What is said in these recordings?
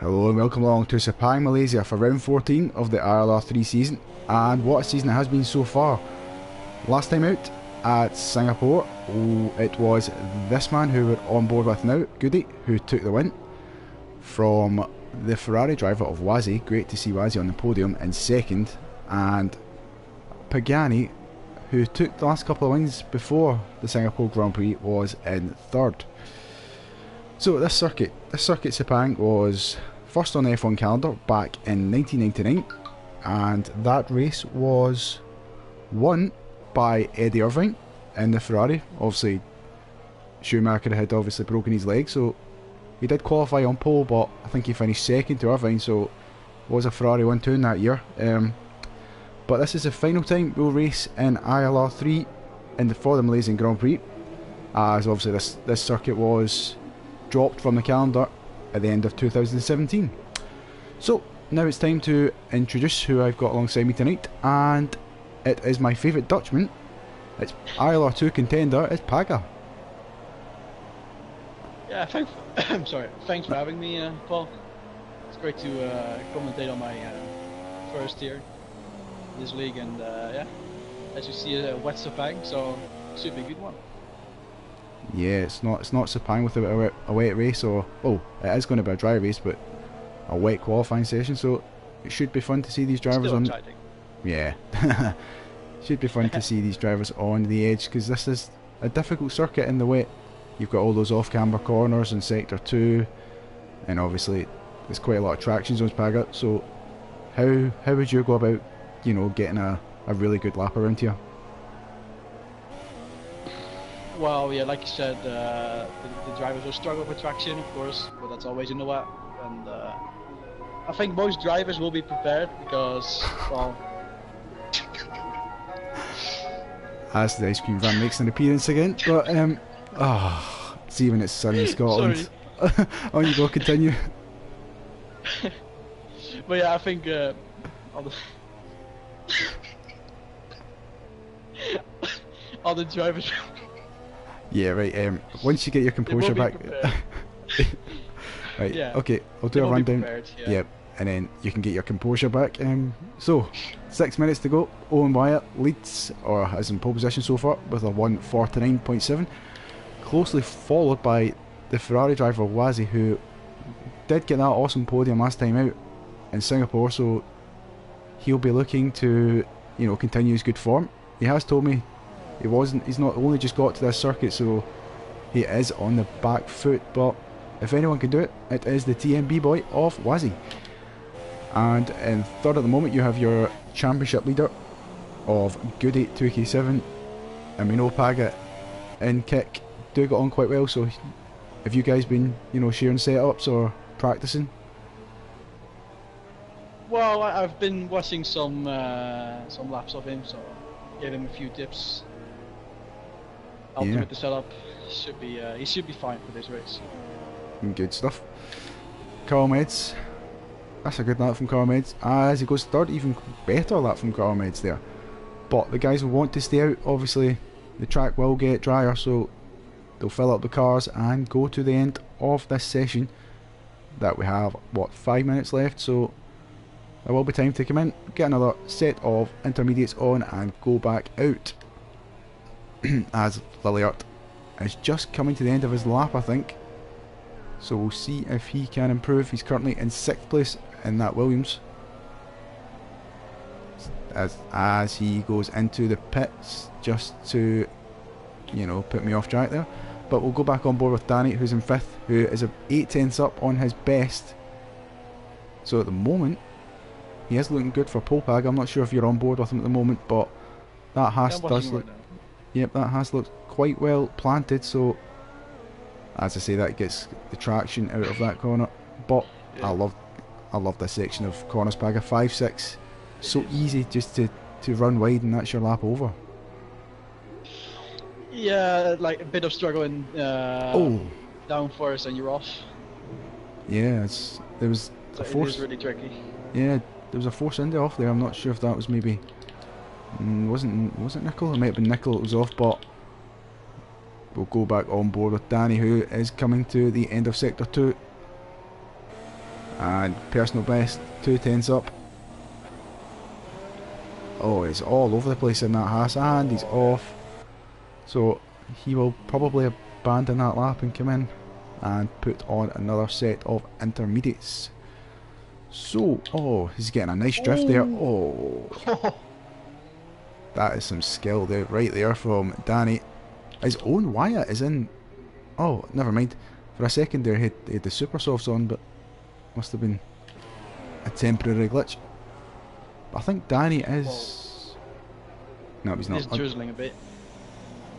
Hello and welcome along to Sepang, Malaysia for round 14 of the ILR3 season, and what a season it has been so far. Last time out at Singapore, it was this man who we're on board with now, Goody, who took the win from the Ferrari driver of Wazi. Great to see Wazi on the podium in second, and Pagani, who took the last couple of wins before the Singapore Grand Prix, was in third. So this circuit Sepang was first on the F1 calendar back in 1999, and that race was won by Eddie Irvine in the Ferrari. Obviously Schumacher had obviously broken his leg, so he did qualify on pole, but I think he finished second to Irvine, so it was a Ferrari 1-2 in that year. But this is the final time we'll race in ILR3 for the Malaysian Grand Prix, as obviously this circuit was dropped from the calendar at the end of 2017. So now it's time to introduce who I've got alongside me tonight, and it is my favourite Dutchman. It's ILR2 contender, it's Paga. Yeah, thanks. I'm sorry. Thanks for having me, Paul. It's great to commentate on my first year in this league, and yeah, as you see, a wet Sepang, so it should be a good one. Yeah, it's not Sepang with a wet race, or well, it is going to be a dry race, but a wet qualifying session, so it should be fun to see these drivers Still on. exciting. Yeah, should be fun to see these drivers on the edge, because this is a difficult circuit in the wet. You've got all those off-camber corners in sector 2, and obviously there's quite a lot of traction zones, Paga. So how would you go about, you know, getting a really good lap around here? Well, yeah, like you said, the drivers will struggle with traction, of course, but that's always in the wet. And I think most drivers will be prepared because, well, as the ice cream van makes an appearance again, but see when it's sunny in Scotland. On you go, continue. But yeah, I think all the drivers. Yeah, right. Once you get your composure back, right? Yeah, okay, I'll do a rundown. Yeah. Yep, and then you can get your composure back. So 6 minutes to go. Owen Wyatt leads, or is in pole position so far, with a 1:49.7, closely followed by the Ferrari driver Wazi, who did get that awesome podium last time out in Singapore. So he'll be looking to, you know, continue his good form. He has told me he's not only just got to this circuit, so he is on the back foot, but if anyone can do it, it is the TMB boy of Wazi. And in third at the moment you have your championship leader of Goody 2K7, and we know Paga and Kick do get on quite well, so have you guys been, you know, sharing setups or practicing? Well, I've been watching some laps of him, so gave him a few tips. Helped him with the setup. He should be fine for this race. Good stuff. Carl Meds. That's a good lap from Carl Meds. As he goes third, even better lap from Carl Meds there. But the guys will want to stay out. Obviously, the track will get drier, so they'll fill up the cars and go to the end of this session. That we have, what, 5 minutes left, so there will be time to come in, get another set of intermediates on and go back out. As Lilliard is just coming to the end of his lap, I think. So we'll see if he can improve. He's currently in 6th place in that Williams. As he goes into the pits, just to, you know, put me off track there. But we'll go back on board with Danny, who's in 5th, who is 8/10 up on his best. So at the moment, he is looking good for pole Pag. I'm not sure if you're on board with him at the moment, but that Haas does look. Yep, that Haas looks quite well planted. So, as I say, that gets the traction out of that corner. But yeah, I love this section of corners, Pagger. 5, 6, so easy just to run wide, and that's your lap over. Yeah, like a bit of struggle in downforce and you're off. Yeah, there was a force. It is really tricky. Yeah, there was a force Indy off there. I'm not sure if that was maybe wasn't Nickel? It might have been Nickel that was off, but we'll go back on board with Danny, who is coming to the end of sector 2. And personal best, 2 tenths up. Oh, he's all over the place in that Haas, and he's off. So he will probably abandon that lap and come in and put on another set of intermediates. So, oh, he's getting a nice drift there. Oh, that is some skill there, right there from Danny. His own Wyatt is in. Oh, never mind. For a second there, he had the super softs on, but must have been a temporary glitch. But I think Danny is. No, he's not. He's drizzling a bit.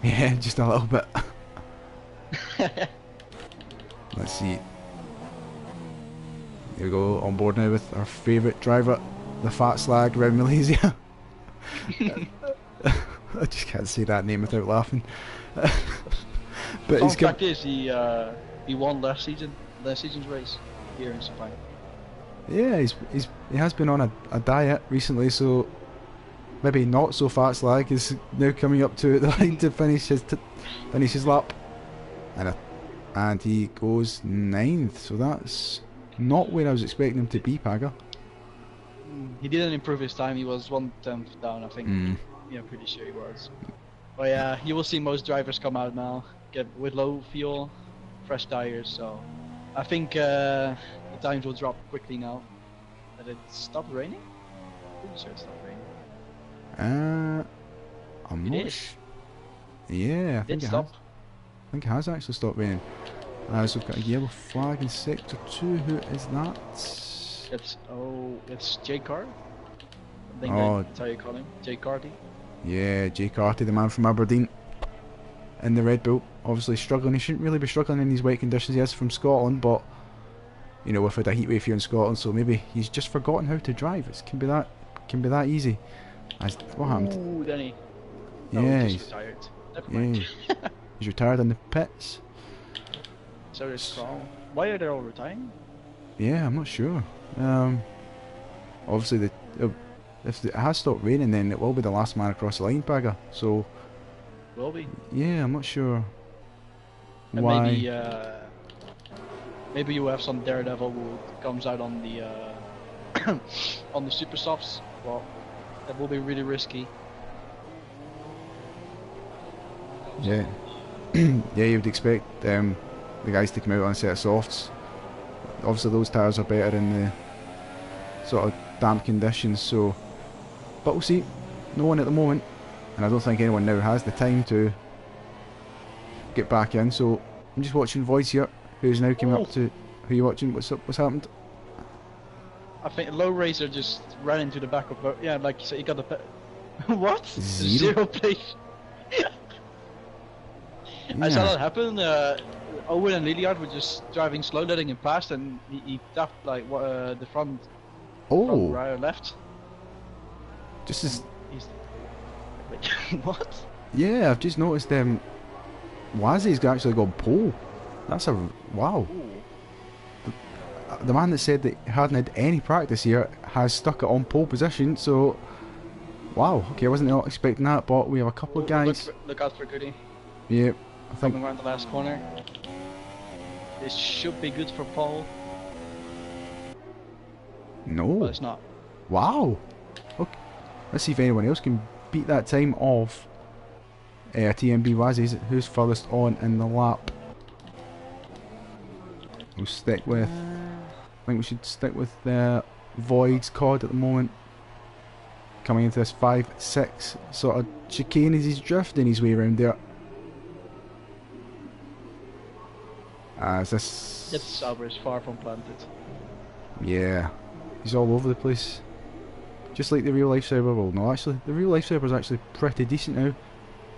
Yeah, just a little bit. Let's see. Here we go, on board now with our favourite driver, the fat slag around Malaysia. I just can't say that name without laughing. But Fun fact is, he won last season's race here in Japan. Yeah, he has been on a diet recently, so maybe not so fat slag is now coming up to the line to finish his lap, and he goes 9th. So that's not where I was expecting him to be, Paga. He didn't improve his time. He was 1/10 down, I think. Yeah, pretty sure he was. But yeah, you will see most drivers come out now, get with low fuel, fresh tires. So I think the times will drop quickly now that it stopped raining. Pretty sure it stopped raining. I'm not sure. Yeah, I think it has. I think it has actually stopped raining. So we've got a yellow flag in sector 2. Who is that? It's Jay Car. I think that's how you call him, Jay Carty. Yeah, Jay Carty, the man from Aberdeen, in the Red Bull. Obviously struggling. He shouldn't really be struggling in these wet conditions. He is from Scotland, but you know, we've had a heatwave here in Scotland, so maybe he's just forgotten how to drive. It can be that easy. What happened? Ooh, Danny. Yeah, he's retired. Never mind. He's retired in the pits. So is Crown. Why are they all retiring? Yeah, I'm not sure. Obviously, if it has stopped raining, then it will be the last man across the line, Paga. So, will be. Yeah, I'm not sure. And why? Maybe you have some daredevil who comes out on the on the super softs. Well, that will be really risky. Yeah, yeah, you would expect the guys to come out on a set of softs. Obviously, those tyres are better in the sort of damp conditions. So, but we'll see. No one at the moment, and I don't think anyone now has the time to get back in. So I'm just watching Voice here, who's now coming up to. Who are you watching? What's up? What's happened? I think Low Racer just ran into the back of. Yeah, like you said, he got the. What? Zero place. Yeah. I saw that happen. Owen and Liliard were just driving slow, letting him pass, and he tapped like the front. Front right left. Just as. Wait, what? Yeah, I've just noticed Wazzy's actually got pole. That's a wow. The man that said that he hadn't had any practice here has stuck it on pole position. So, wow. Okay, I wasn't expecting that, but we have a couple of guys. Look out for Goody. Yep, I think. Coming around the last corner. This should be good for Paul. No. But it's not. Wow. Okay. Let's see if anyone else can beat that time of TMB Wazzy's. Who's furthest on in the lap? We'll stick with. I think we should stick with Void's COD at the moment. Coming into this 5-6 sort of chicane as he's drifting his way around there. Is this? This Sauber is far from planted. Yeah, he's all over the place. Just like the real life Sauber. Well, no, actually, the real life Sauber is actually pretty decent now.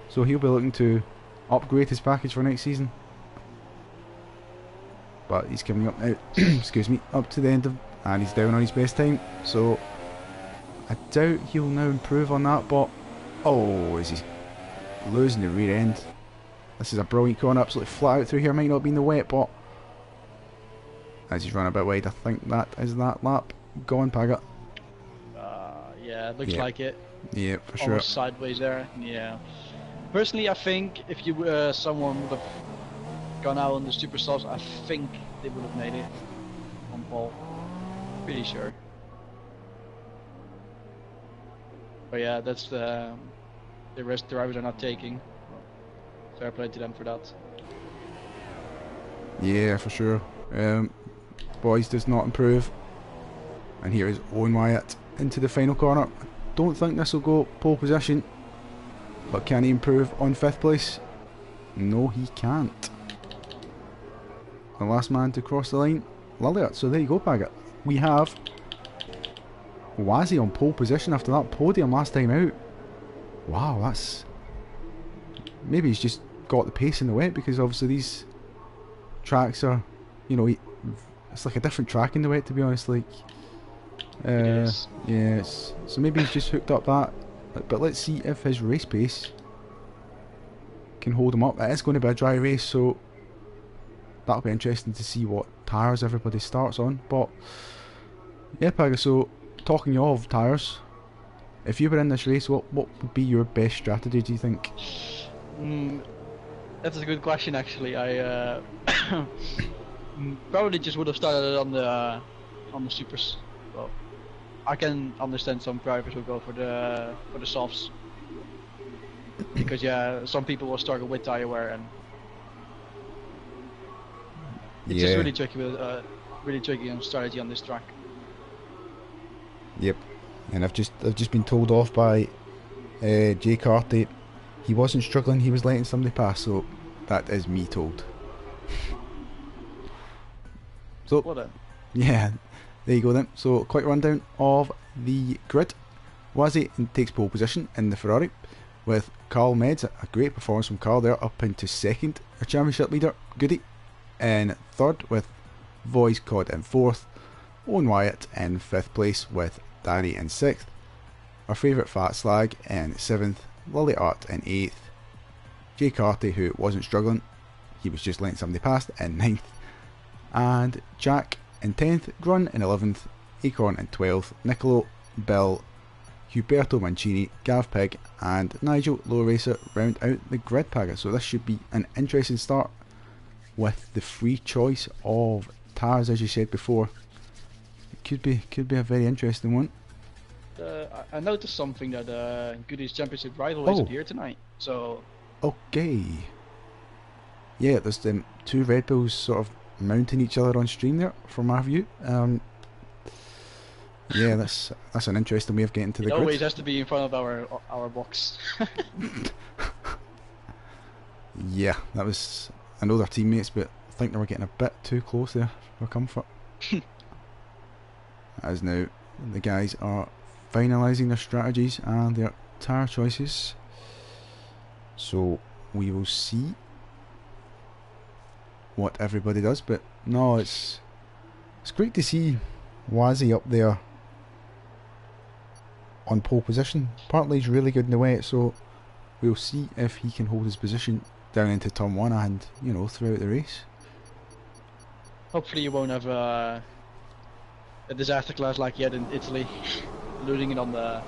So he'll be looking to upgrade his package for next season. But he's coming up now, excuse me, up to the end of, and he's down on his best time. So I doubt he'll now improve on that. But oh, is he losing the rear end? This is a brilliant corner, absolutely flat out through here. Might not be in the wet, but as he's run a bit wide, I think that is that lap. Go on, Paga. Yeah, looks like it. Yeah, for sure. Almost sideways there. Yeah. Personally, I think if you someone would have gone out on the super softs, I think they would have made it on pole. Pretty sure. But yeah, that's the risk drivers are not taking. Fair play to them for that. Yeah, for sure. Boys does not improve. And here is Owen Wyatt into the final corner. I don't think this will go pole position. But can he improve on 5th place? No, he can't. The last man to cross the line, Lilliard. So there you go, Paget. We have Wazzy on pole position after that podium last time out. Wow, that's... Maybe he's just got the pace in the wet, because obviously these tracks are, you know, it's like a different track in the wet, to be honest. Like, yeah, so maybe he's just hooked up that. But let's see if his race pace can hold him up. It is going to be a dry race, so that'll be interesting to see what tyres everybody starts on. But yeah, Paga, so talking of tyres, if you were in this race, what would be your best strategy, do you think? That's a good question, actually. I probably just would have started on the supers. Well, I can understand some drivers will go for the softs, because yeah, some people will struggle with tire wear, and it's just really tricky with on strategy on this track. Yep, and I've just been told off by Jay Carty. He wasn't struggling, he was letting somebody pass, so that is me told. So What a... yeah, there you go then. So quick rundown of the grid. Wazzy takes pole position in the Ferrari, with Carl Meds, a great performance from Carl there, up into 2nd. Our championship leader, Goody, in 3rd, with Voice Cod in 4th. Owen Wyatt in 5th place, with Danny in 6th. Our favourite fat slag in 7th. Lily Art in 8th. Jay Carty, who wasn't struggling, he was just letting somebody past, in 9th. And Jack in 10th, Gran in 11th, Acorn in 12th, Nicolo, Bill, Huberto Mancini, Gav Pig and Nigel Low Racer round out the grid, Paga. So this should be an interesting start with the free choice of tyres, as you said before. It could be a very interesting one. I noticed something that Goody's championship rival isn't here tonight. So okay, yeah, there's them 2 Red Bulls sort of mounting each other on stream there from my view. Yeah, that's an interesting way of getting to the grid. It always has to be in front of our box. Yeah, that was, I know they're teammates, but I think they were getting a bit too close there for comfort. As now the guys are finalising their strategies and their tyre choices, so we will see what everybody does. But no, it's great to see Wazzy up there on pole position. Partly he's really good in the wet, so we'll see if he can hold his position down into turn 1 and, you know, throughout the race. Hopefully you won't have a disaster class like he had in Italy, losing it on the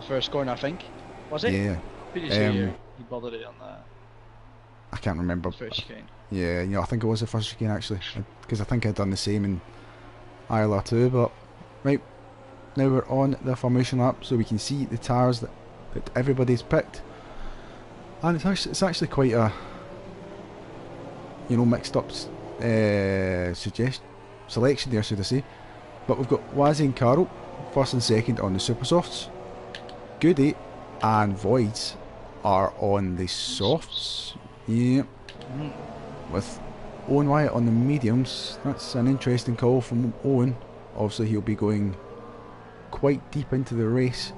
first corner, I think. Was it? Yeah. Pretty sure he bothered it on the... I can't remember. First chicane. Yeah, you know, I think it was the first chicane actually, because I think I'd done the same in ILR2. But right, now we're on the formation lap, so we can see the tyres that everybody's picked, and it's actually quite a, you know, mixed up selection there, should I say. But we've got Wazzy and Carol first and second on the super softs. Goody and Voids are on the softs. Yeah. With Owen Wyatt on the mediums. That's an interesting call from Owen. Obviously he'll be going quite deep into the race.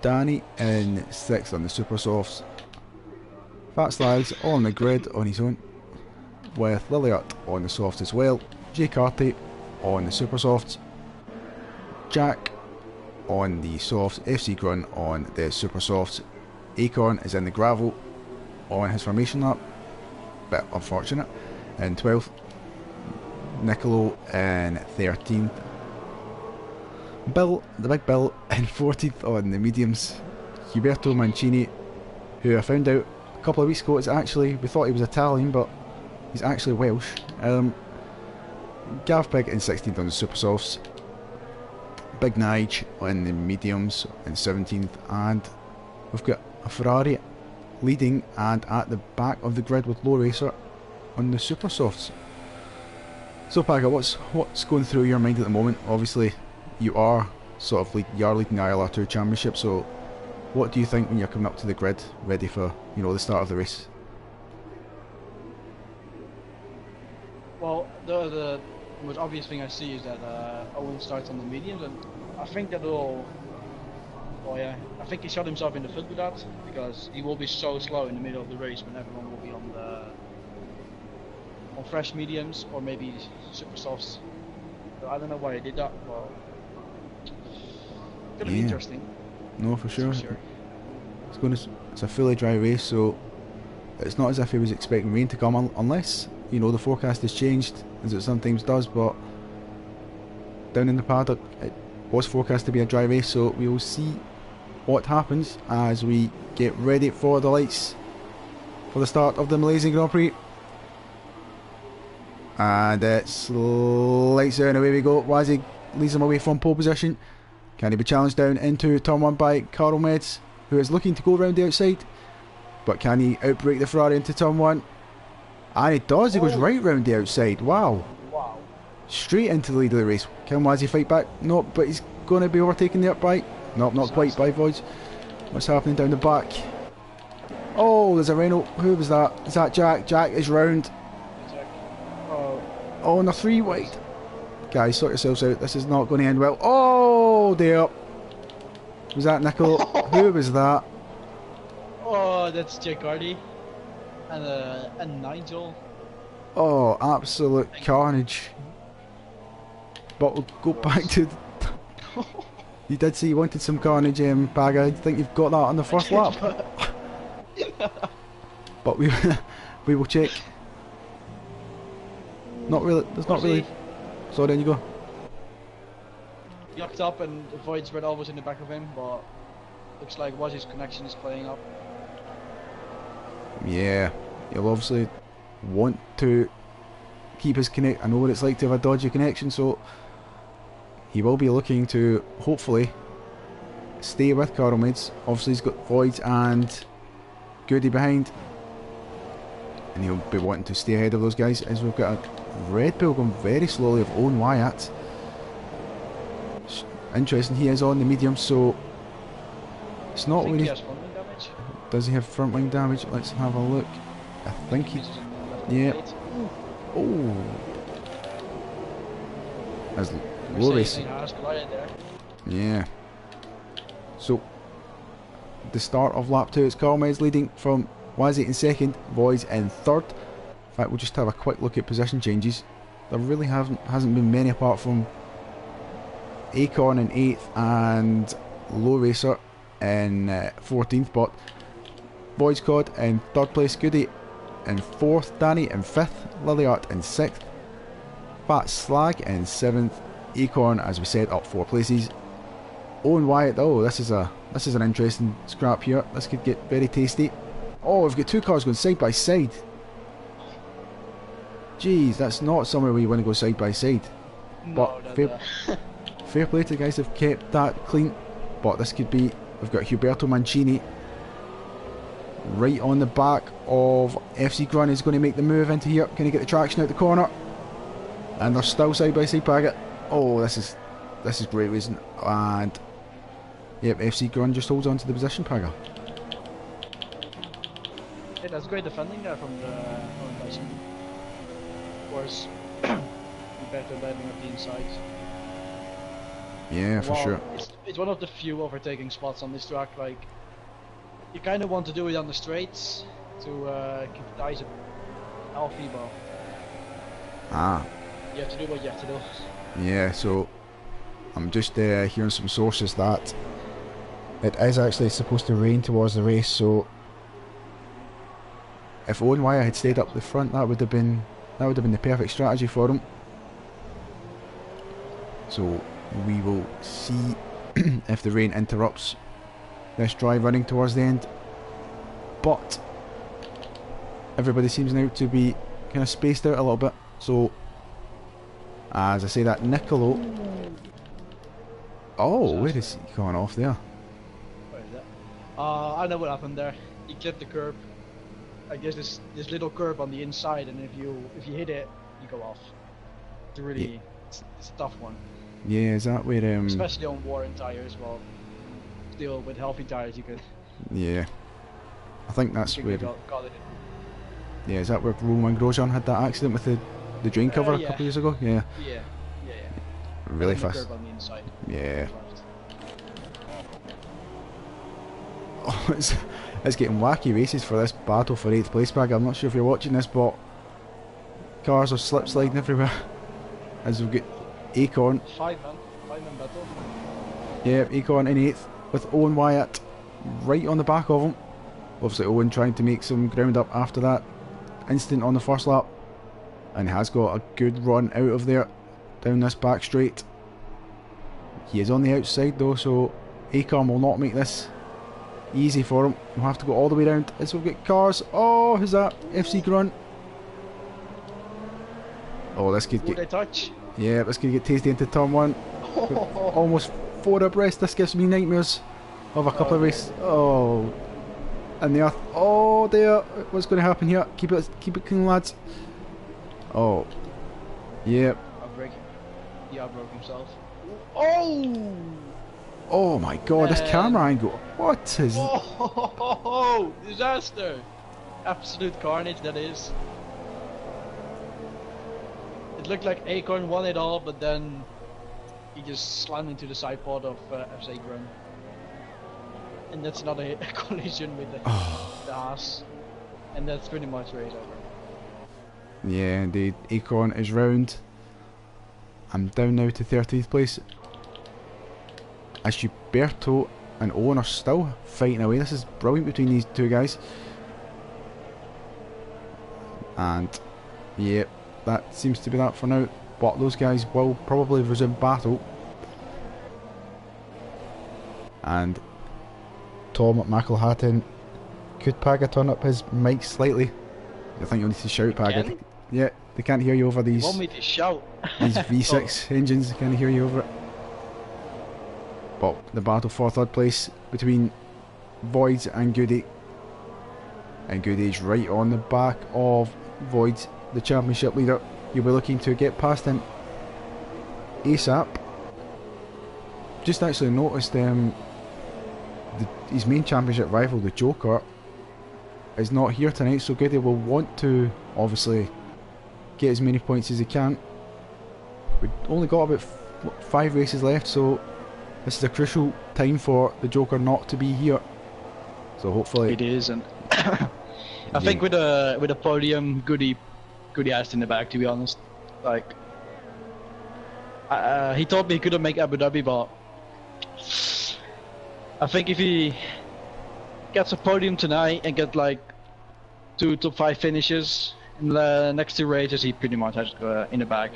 Danny in 6th on the super softs. Fat Slags all on the grid on his own, with Lilliard on the softs as well. Jay Carty on the super softs. Jack on the softs. FC Grun on the super softs. Acorn is in the gravel on his formation lap. Bit unfortunate. In 12th. Nicolo in 13th. Bill, the big Bill, in 14th on the mediums. Huberto Mancini, who I found out a couple of weeks ago is actually, we thought he was Italian, but he's actually Welsh. Gav Pig in 16th on the Super Softs. Big Nige in the mediums in 17th, and we've got a Ferrari leading and at the back of the grid with Low Racer on the Super Softs. So Paga, what's going through your mind at the moment? Obviously you are leading the ILR2 Championship, so what do you think when you're coming up to the grid ready for, you know, the start of the race? Well, the most obvious thing I see is that Owen starts on the mediums, and I think that will. Oh yeah, I think he shot himself in the foot with that, because he will be so slow in the middle of the race when everyone will be on fresh mediums or maybe super softs. So I don't know why he did that. Well, it's gonna be interesting. No, for sure. It's a fully dry race, so it's not as if he was expecting rain to come, unless, you know, the forecast has changed, as it sometimes does. But down in the paddock, it was forecast to be a dry race, so we will see what happens as we get ready for the lights for the start of the Malaysian Grand Prix. And it's lights out and away we go. Wazzy leads him away from pole position. Can he be challenged down into turn 1 by Carl Meds, who is looking to go round the outside? But can he outbrake the Ferrari into turn 1? And he does, he goes right round the outside. Wow. Straight into the lead of the race. Can Wazzy fight back? No, but he's going to be overtaking the up-bike. Nope, not quite by Voids. What's happening down the back? Oh, there's a Renault. Who was that? Is that Jack? Jack is round. Oh, and a 3 wide. Guys, sort yourselves out. This is not going to end well. Oh, dear. Was that Nicole? Who was that? Oh, that's Jake Hardy. And Nigel. Oh, absolute carnage. But we'll go back to... You did say you wanted some carnage, Paga. I think you've got that on the first lap. But we will check. Not really. There's not really. So then you go. Yucked up and the Void's red almost in the back of him, but looks like Wazzy's connection is playing up. Yeah, he'll obviously want to keep his connect. I know what it's like to have a dodgy connection, so he will be looking to hopefully stay with Carl Meds. Obviously he's got Voids and Goody behind, and he'll be wanting to stay ahead of those guys, as we've got a Red Bull going very slowly of Owen Wyatt. Interesting, he is on the medium, so it's not really... Does he have front wing damage? Let's have a look. I think he... Yeah. Oh. As Low Racing. Yeah. So, the start of lap 2, it's Carl Meds leading from Wazzy in 2nd, Voids in 3rd. In fact, we'll just have a quick look at position changes. There really hasn't been many, apart from Acorn in 8th and Low Racer in 14th, but Voids Cod in 3rd place, Goody in 4th, Danny in 5th, Liliart in 6th, Fat Slag in 7th, Acorn, as we said, up 4 places. Owen Wyatt, oh, this is an interesting scrap here. This could get very tasty. Oh, we've got 2 cars going side by side. Jeez, that's not somewhere where you want to go side by side. No, but fair play to the guys who've kept that clean. But this could be... We've got Huberto Mancini right on the back of FC Gran. Is going to make the move into here. Can he get the traction out the corner? And they're still side by side packet. Oh, this is great racing. And yep, FC Gran just holds on to the position, Paga. Yeah, that's great defending there from Tyson. Of course, better letting up the inside. Yeah, for sure. It's one of the few overtaking spots on this track. Like, you kind of want to do it on the straights to keep the tires healthy, but you have to do what you have to do. Yeah, so I'm just hearing some sources that it is actually supposed to rain towards the race, so if Owen Wyatt had stayed up the front, that would have been the perfect strategy for him. So we will see if the rain interrupts this drive running towards the end. But everybody seems now to be kind of spaced out a little bit, so As I say that, Nicolo. Oh, where is he going off there? Where is that? I know what happened there. He clipped the curb. I guess this little curb on the inside, and if you hit it, you go off. It's really it's a tough one. Yeah, is that where especially on worn tires? Well, still with healthy tires, you could. Yeah, I think that's where. Got it. Yeah, is that where Romain Grosjean had that accident with the drain cover a yeah. couple of years ago? Yeah. Yeah. Really fast. Curb on the inside. Yeah. Oh, it's getting wacky races for this battle for 8th place bag. I'm not sure if you're watching this, but cars are slip sliding everywhere. As we get Acorn. Five man battle. Yeah, Acorn in 8th with Owen Wyatt right on the back of him. Obviously Owen trying to make some ground up after that incident on the first lap, and has got a good run out of there down this back straight. He is on the outside though, so Acorn will not make this easy for him. We'll have to go all the way round as we'll get cars. Oh, who's that? FC Grunt. Oh, this could get. Would I touch? Yeah, this could get tasty into turn 1. Almost 4 abreast. This gives me nightmares of a couple of races. Oh, and the earth. Oh, there. What's going to happen here? Keep it clean, lads. Oh, yeah. He outbroke himself. Oh! Oh my God! This camera angle. What is? Oh, disaster! Absolute carnage that is. It looked like Acorn won it all, but then he just slammed into the side pod of FC Gran. And that's another collision with the Haas. And that's pretty much race over. Yeah, indeed. Acorn is round. I'm down now to 30th place. As Gilberto and Owen are still fighting away. This is brilliant between these two guys. And yeah, that seems to be that for now. But those guys will probably resume battle. And Tom McElhatton, could Paga turn up his mic slightly? I think you'll need to shout, Paga. Yeah, they can't hear you over these. You want me to shout? These V6 engines, they can't hear you over it. But the battle for 3rd place between Voids and Goody. And Goody's right on the back of Voids, the championship leader. You'll be looking to get past him ASAP. Just actually noticed his main championship rival, the Joker, is not here tonight, so Goody will want to obviously get as many points as he can. We've only got about 5 races left, so this is a crucial time for the Joker not to be here. So hopefully it is, and I think with a podium, Goody has in the back. To be honest, like he told me he couldn't make Abu Dhabi, but I think if he gets a podium tonight and get like 2 top 5 finishes in the next 2 races, he pretty much has in the back.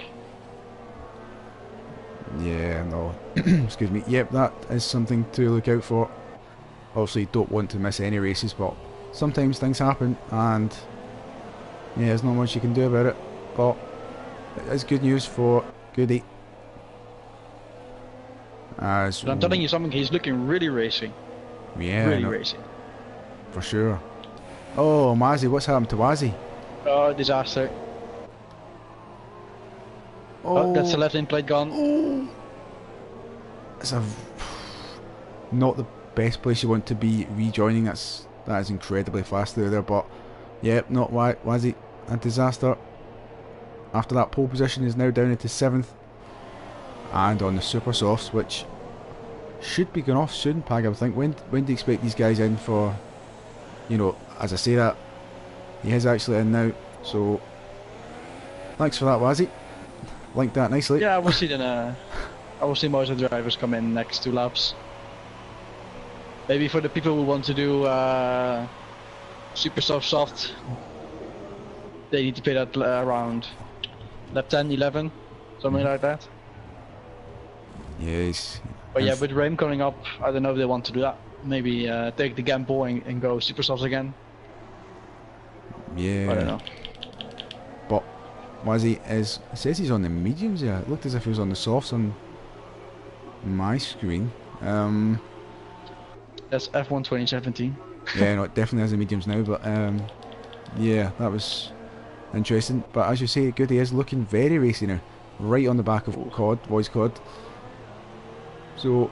Yeah, no. Excuse me. Yep, that is something to look out for. Obviously, don't want to miss any races, but sometimes things happen, and yeah, there's not much you can do about it. But it is good news for Goody. But I'm telling you something, he's looking really racy. Yeah, really racy. For sure. Oh, Mazzy, what's happened to Wazzy? Oh, disaster. Oh, that's the left-hand plate gone. Oh. It's not the best place you want to be rejoining. That is incredibly fast through there, but yep, not Wazzy. A disaster. After that, pole position is now down into 7th. And on the super softs, which should be going off soon, Pag, I would think. When do you expect these guys in for, as I say that, he is actually in now, so thanks for that, Wazzy. Linked that nicely. Yeah, I will see most of the drivers come in next 2 laps. Maybe for the people who want to do super soft, they need to pay that around lap 10, 11, something like that. Yes. But yeah, with rain coming up, I don't know if they want to do that. Maybe take the gamble and go super softs again. Yeah. I don't know. But Was he? It says he's on the mediums. Yeah, it looked as if he was on the softs on my screen. That's F1 2017. Yeah, no, it definitely has the mediums now. But yeah, that was interesting. But as you say, Goody is looking very racy now, right on the back of Voice Cod. So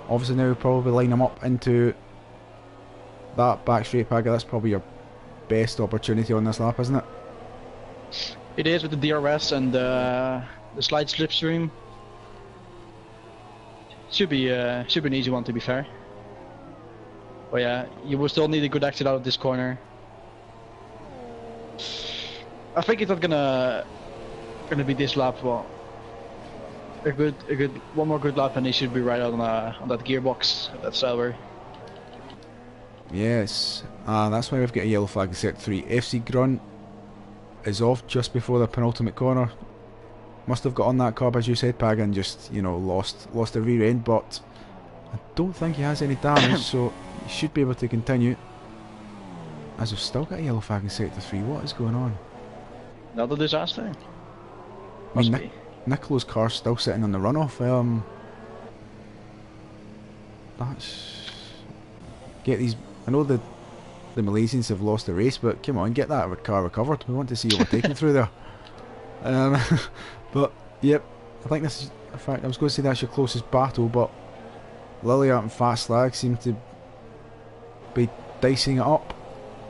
obviously now we'll probably line him up into that back straight, Pagga. That's probably your best opportunity on this lap, isn't it? It is, with the DRS and the slight slipstream. Should be an easy one, to be fair. But yeah, you will still need a good exit out of this corner. I think it's not gonna be this lap, but a good one more good lap and he should be right on that gearbox, that Sauber. Yes, that's why we've got a yellow flag in Sector 3. FC Gran is off just before the penultimate corner. Must have got on that curb, as you said, Pag, and just, you know, lost the rear end, but I don't think he has any damage, so he should be able to continue. As we've still got a yellow flag in Sector 3, what is going on? Another disaster. I mean, Nicolo's car's still sitting on the runoff. That's... Get these... I know the Malaysians have lost the race, but come on, get that car recovered. We want to see you overtaken through there. But, yep, I think this is... In fact, I was going to say that's your closest battle, but Liliart and Fat Slag seem to be dicing it up.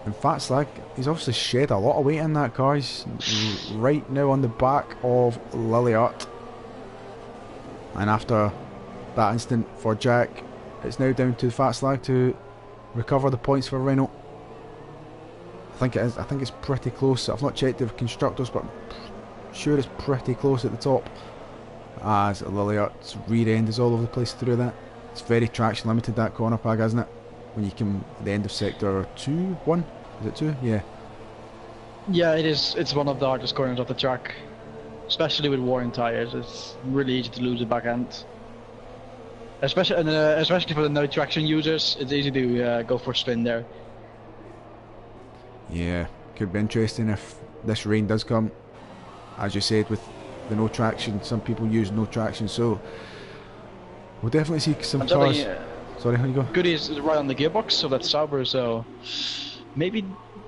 And Fat Slag, he's obviously shed a lot of weight in that car. He's right now on the back of Liliart. And after that incident for Jack, it's now down to Fat Slag to recover the points for Renault. I think it is. I think it's pretty close. I've not checked the constructors, but I'm sure it's pretty close at the top. As Liliart's rear end is all over the place through that. It's very traction limited, that corner, Pag, isn't it? When you come at the end of sector 1? Is it 2? Yeah. Yeah, it is. It's one of the hardest corners of the track, especially with worn tyres. It's really easy to lose the back end. Especially for the no traction users, it's easy to go for a spin there. Yeah, could be interesting if this rain does come. As you said, with the no traction, some people use no traction, so we'll definitely see some cars. Sorry, how you go? Goody is right on the gearbox, so that's Sauber, so maybe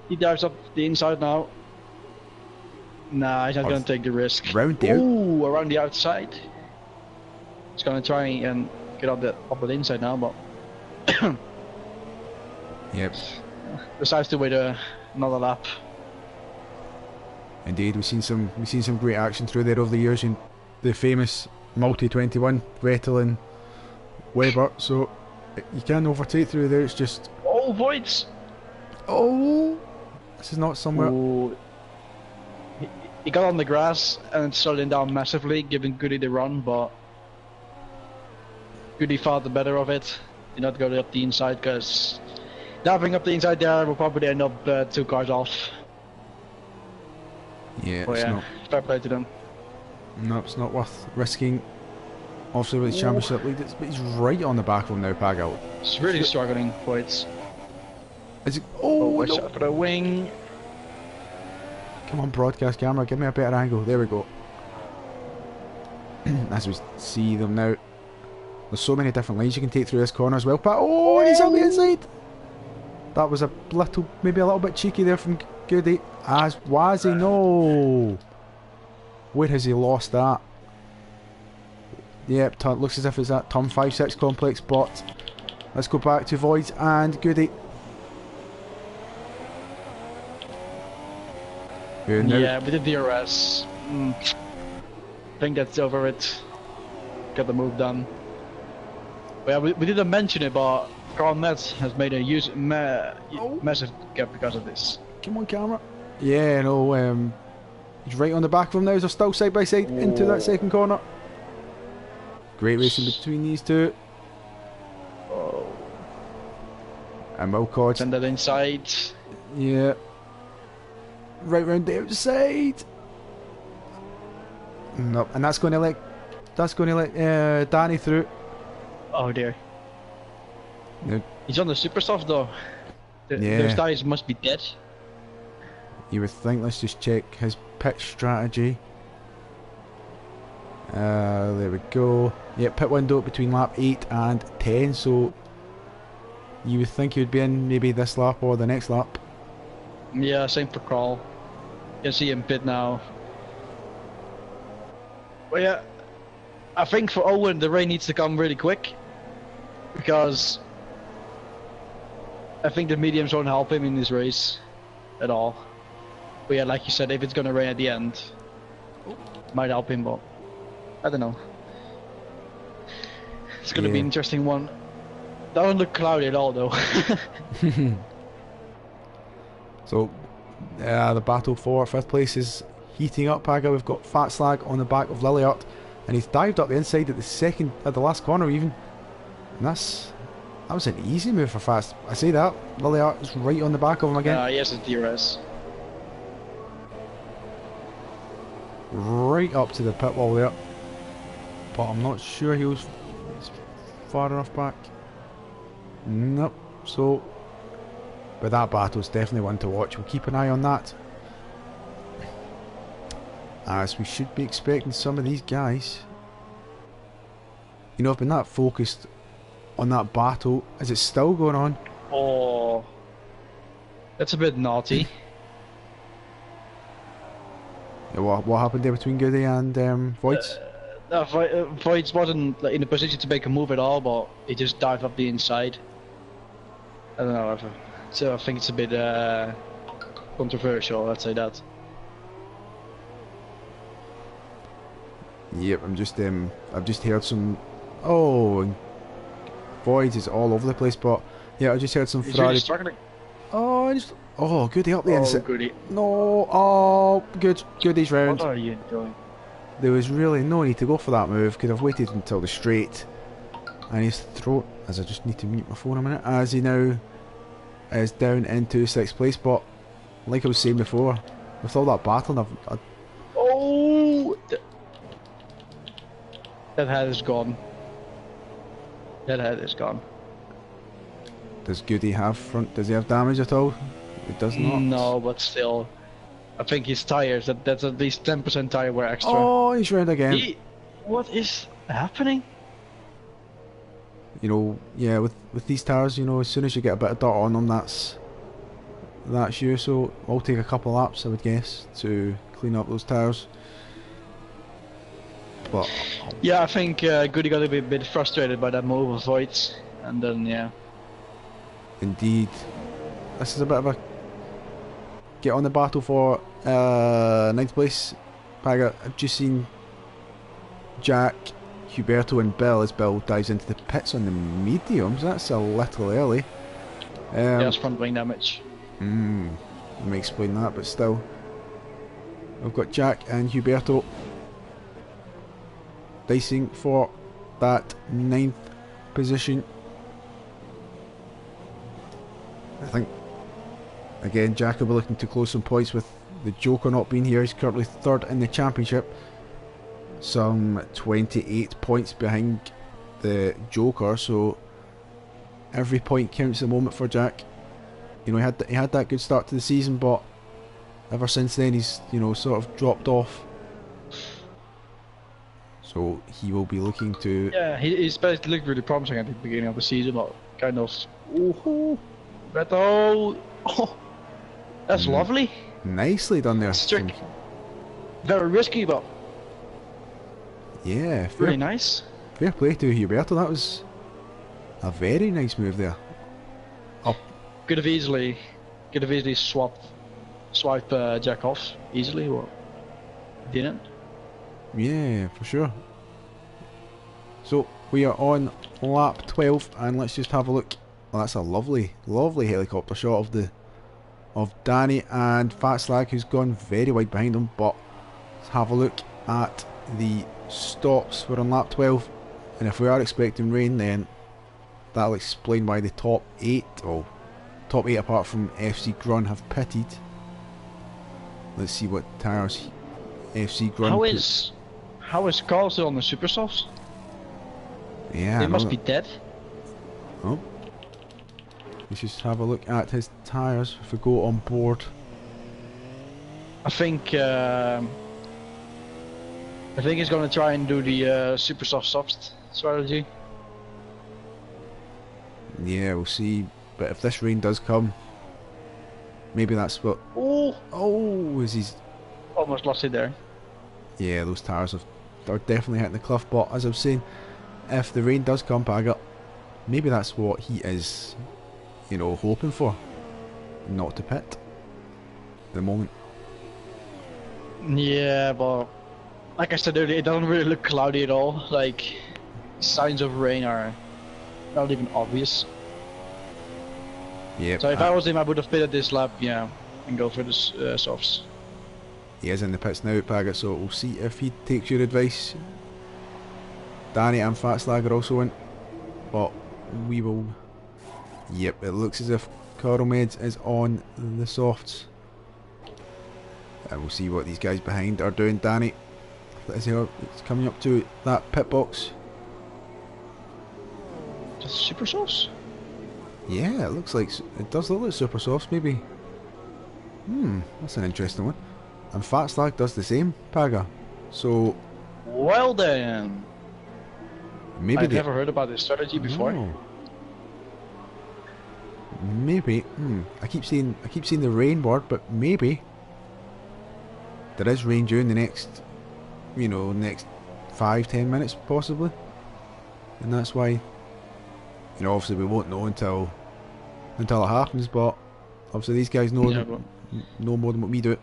he dives up the inside now. Nah, he's not going to take the risk. Round there? Ooh, around the outside. He's going to try and get up the inside now, but... Yep. Decides to wait another lap. Indeed, we've seen some great action through there over the years in the famous multi-21 Vettel and Weber, so you can overtake through there. It's just voids. Oh, this is not somewhere. Ooh. He got on the grass and slowing down massively, giving Goody the run, but Goody thought the better of it. Did not go up the inside, because diving up the inside there will probably end up 2 cars off. Yeah, oh, it's yeah, not. fair play to them. No, it's not worth risking. Obviously with the championship lead, but he's right on the back of him now, Pagel. He's really struggling for it. Is it? Oh, no. Shot for the wing. Come on, broadcast camera, give me a better angle. There we go. As we see them now. There's so many different lines you can take through this corner as well. Oh, he's on the inside. That was maybe a little bit cheeky there from Goody. As was he? No. Where has he lost that? Yep, looks as if it's that turn 5-6 complex, but let's go back to Voids and Goody. Yeah, with the DRS. I think that's over it. Got the move done. But yeah, we didn't mention it, but Carl Metz has made a massive gap because of this. Come on, camera. Yeah, no, he's right on the back of him now. They're still side by side into that second corner. Great racing between these two. Oh. And Wilcott. Send that inside. Yeah. Right round the outside. Nope. And that's going to let Danny through. Oh dear. No. He's on the super soft though. Yeah. Those tires must be dead. You would think. Let's just check his pit strategy. There we go. Yeah, pit window between lap 8 and 10, so you would think he would be in maybe this lap or the next lap. Yeah, same for Crawl. You can see him pit now. But yeah, I think for Owen the rain needs to come really quick, because I think the mediums won't help him in this race at all. But yeah, like you said, if it's gonna rain at the end, it might help him, but I don't know. It's gonna be an interesting one. Doesn't look cloudy at all though. So, the battle for 5th place is heating up, Paga. We've got Fat Slag on the back of Lilliard, and he's dived up the inside at the last corner even. And that was an easy move for Fat. I say that. Lilliard is right on the back of him again. He has a DRS. Right up to the pit wall there. But I'm not sure he was far enough back. Nope. So, but that battle's definitely one to watch. We'll keep an eye on that, as we should be expecting some of these guys. You know, I've been that focused on that battle. Is it still going on? Oh, that's a bit naughty. Yeah, what happened there between Goody and Voids? Voids wasn't in a position to make a move at all, but he just dived up the inside. I don't know. So I think it's a bit controversial. Let's say that. Yep, I've just heard some. Oh, Voids is all over the place, but yeah, I just heard some He's Ferrari. really struggling. Oh, Goody up the inside. Goody. No, oh, Goody's round. What are you doing? There was really no need to go for that move. Could have waited until the straight. And he's thrown, as I just need to mute my phone a minute, as he now is down into 6th place. But like I was saying before, with all that battling, Oh! That head is gone. That head is gone. Does Goody have front? Does he have damage at all? It does not. No, but still. I think his tires, that's at least 10% tire wear extra. Oh, he's round again. What is happening? You know, yeah, with these tires, you know, as soon as you get a bit of dirt on them, that's you. So I'll take a couple laps, I would guess, to clean up those tires. But yeah, I think Goody got a bit frustrated by that move of Voids, and then yeah. Indeed, this is a bit of a get on the battle for 9th place. Paga, I've just seen Jack, Huberto and Bill as Bill dives into the pits on the mediums. That's a little early. Yeah, it's front wing damage. Let me explain that, but still. We've got Jack and Huberto dicing for that 9th position. I think, again, Jack will be looking to close some points with the Joker not being here. He's currently 3rd in the championship, some 28 points behind the Joker, so every point counts at the moment for Jack. You know, he had that good start to the season, but ever since then he's, you know, sort of dropped off. So he will be looking to... Yeah, he's basically looked really promising at the beginning of the season, but kind of... Oh, that's lovely. Nicely done there. Strict. Very risky, but... Yeah, really nice. Fair play to Huberto. That was a very nice move there. Up. Could have easily swipe Jack off easily, or didn't. Yeah, for sure. So we are on lap 12, and let's just have a look. Well, that's a lovely helicopter shot of Danny and Fat Slag, who's gone very wide behind him. But let's have a look at the stops. We're on lap 12, and if we are expecting rain, then that'll explain why the top 8 apart from FC Gran have pitted. Let's see what tires FC Gran how is Carl still on the super softs? Yeah, they must be dead. Oh, let's just have a look at his tires if we go on board. I think he's gonna try and do the super soft strategy. Yeah, we'll see. But if this rain does come, maybe that's what. Oh, is he's Almost lost it there. Yeah, those tires are definitely hitting the cliff. But as I was saying, if the rain does come, Paga, maybe that's what he is, you know, hoping for. Not to pit. At the moment. Yeah, but like I said earlier, it doesn't really look cloudy at all. Like, signs of rain are not even obvious. Yeah. So if I was him, I would have pitted this lap, yeah, and go for the softs. He is in the pits now, Paga, so we'll see if he takes your advice. Danny and Fatslag are also in, but we will. Yep, it looks as if Carl Meds is on the softs. And we'll see what these guys behind are doing. Danny, let's see how it's coming up to that pit box. Just super softs? Yeah, it looks like it does look like super softs, maybe. That's an interesting one. And Fatslag does the same, Paga. So well then, maybe I've never heard about this strategy before. No. Maybe. I keep seeing the rain word, but maybe there is rain during the next, next 5-10 minutes possibly, and that's why. You know, obviously we won't know until it happens, but obviously these guys know know more than what we do.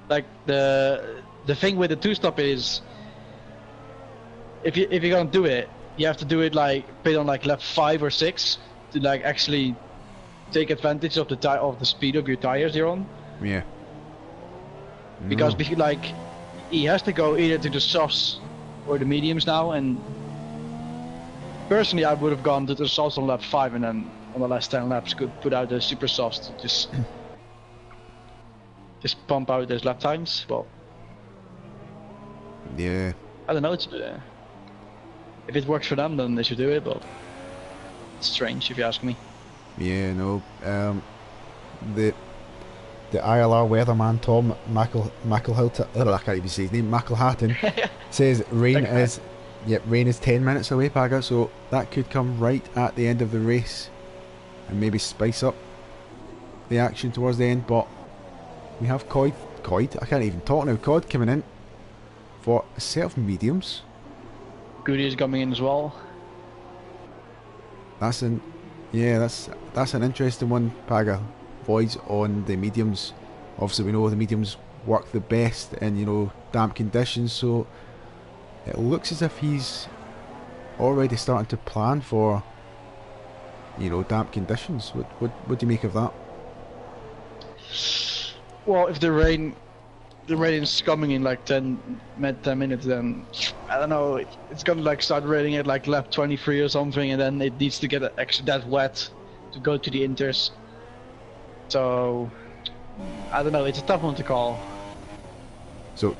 Like the thing with the two-stop is, if you're gonna do it, you have to do it like pit on like lap 5 or 6 to like actually take advantage of the speed of your tires you're on. Yeah. Because like he has to go either to the softs or the mediums now, and personally I would have gone to the softs on lap 5 and then on the last 10 laps could put out the super softs to just pump out those lap times. Well, yeah, I don't know. If it works for them, then they should do it. But it's strange, if you ask me. Yeah, no. The ILR weatherman Tom McElhatton, I can't even say his name, McElhatton, says rain is 10 minutes away, Paga. So that could come right at the end of the race, and maybe spice up the action towards the end. But we have Coyd, I can't even talk now. Coyd coming in for a set of mediums. Goody is coming in as well. That's an interesting one, Paga. Voids on the mediums. Obviously we know the mediums work the best in damp conditions, so it looks as if he's already starting to plan for damp conditions. What do you make of that? Well, if the rain is coming in like 10 minutes, then I don't know, it's gonna like start raining at like lap 23 or something, and then it needs to get actually that wet to go to the inters. So I don't know, it's a tough one to call. So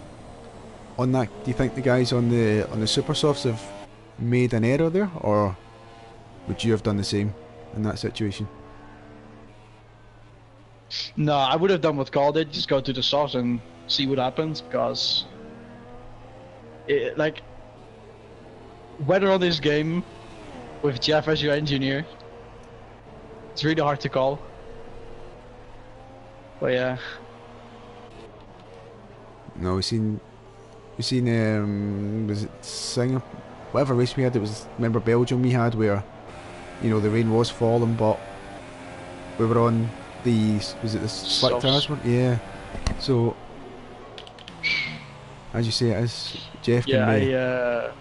on that, do you think the guys on the super softs have made an error there, or would you have done the same in that situation? No, I would have done what Carl did, just go to the softs and see what happens, because like weather on this game with Jeff as your engineer, it's really hard to call. But yeah. No, we've seen was it Singapore, whatever race we had, it was, remember Belgium we had, where the rain was falling, but we were on the slick tires? Yeah. So as you say, it is Jeff. Yeah,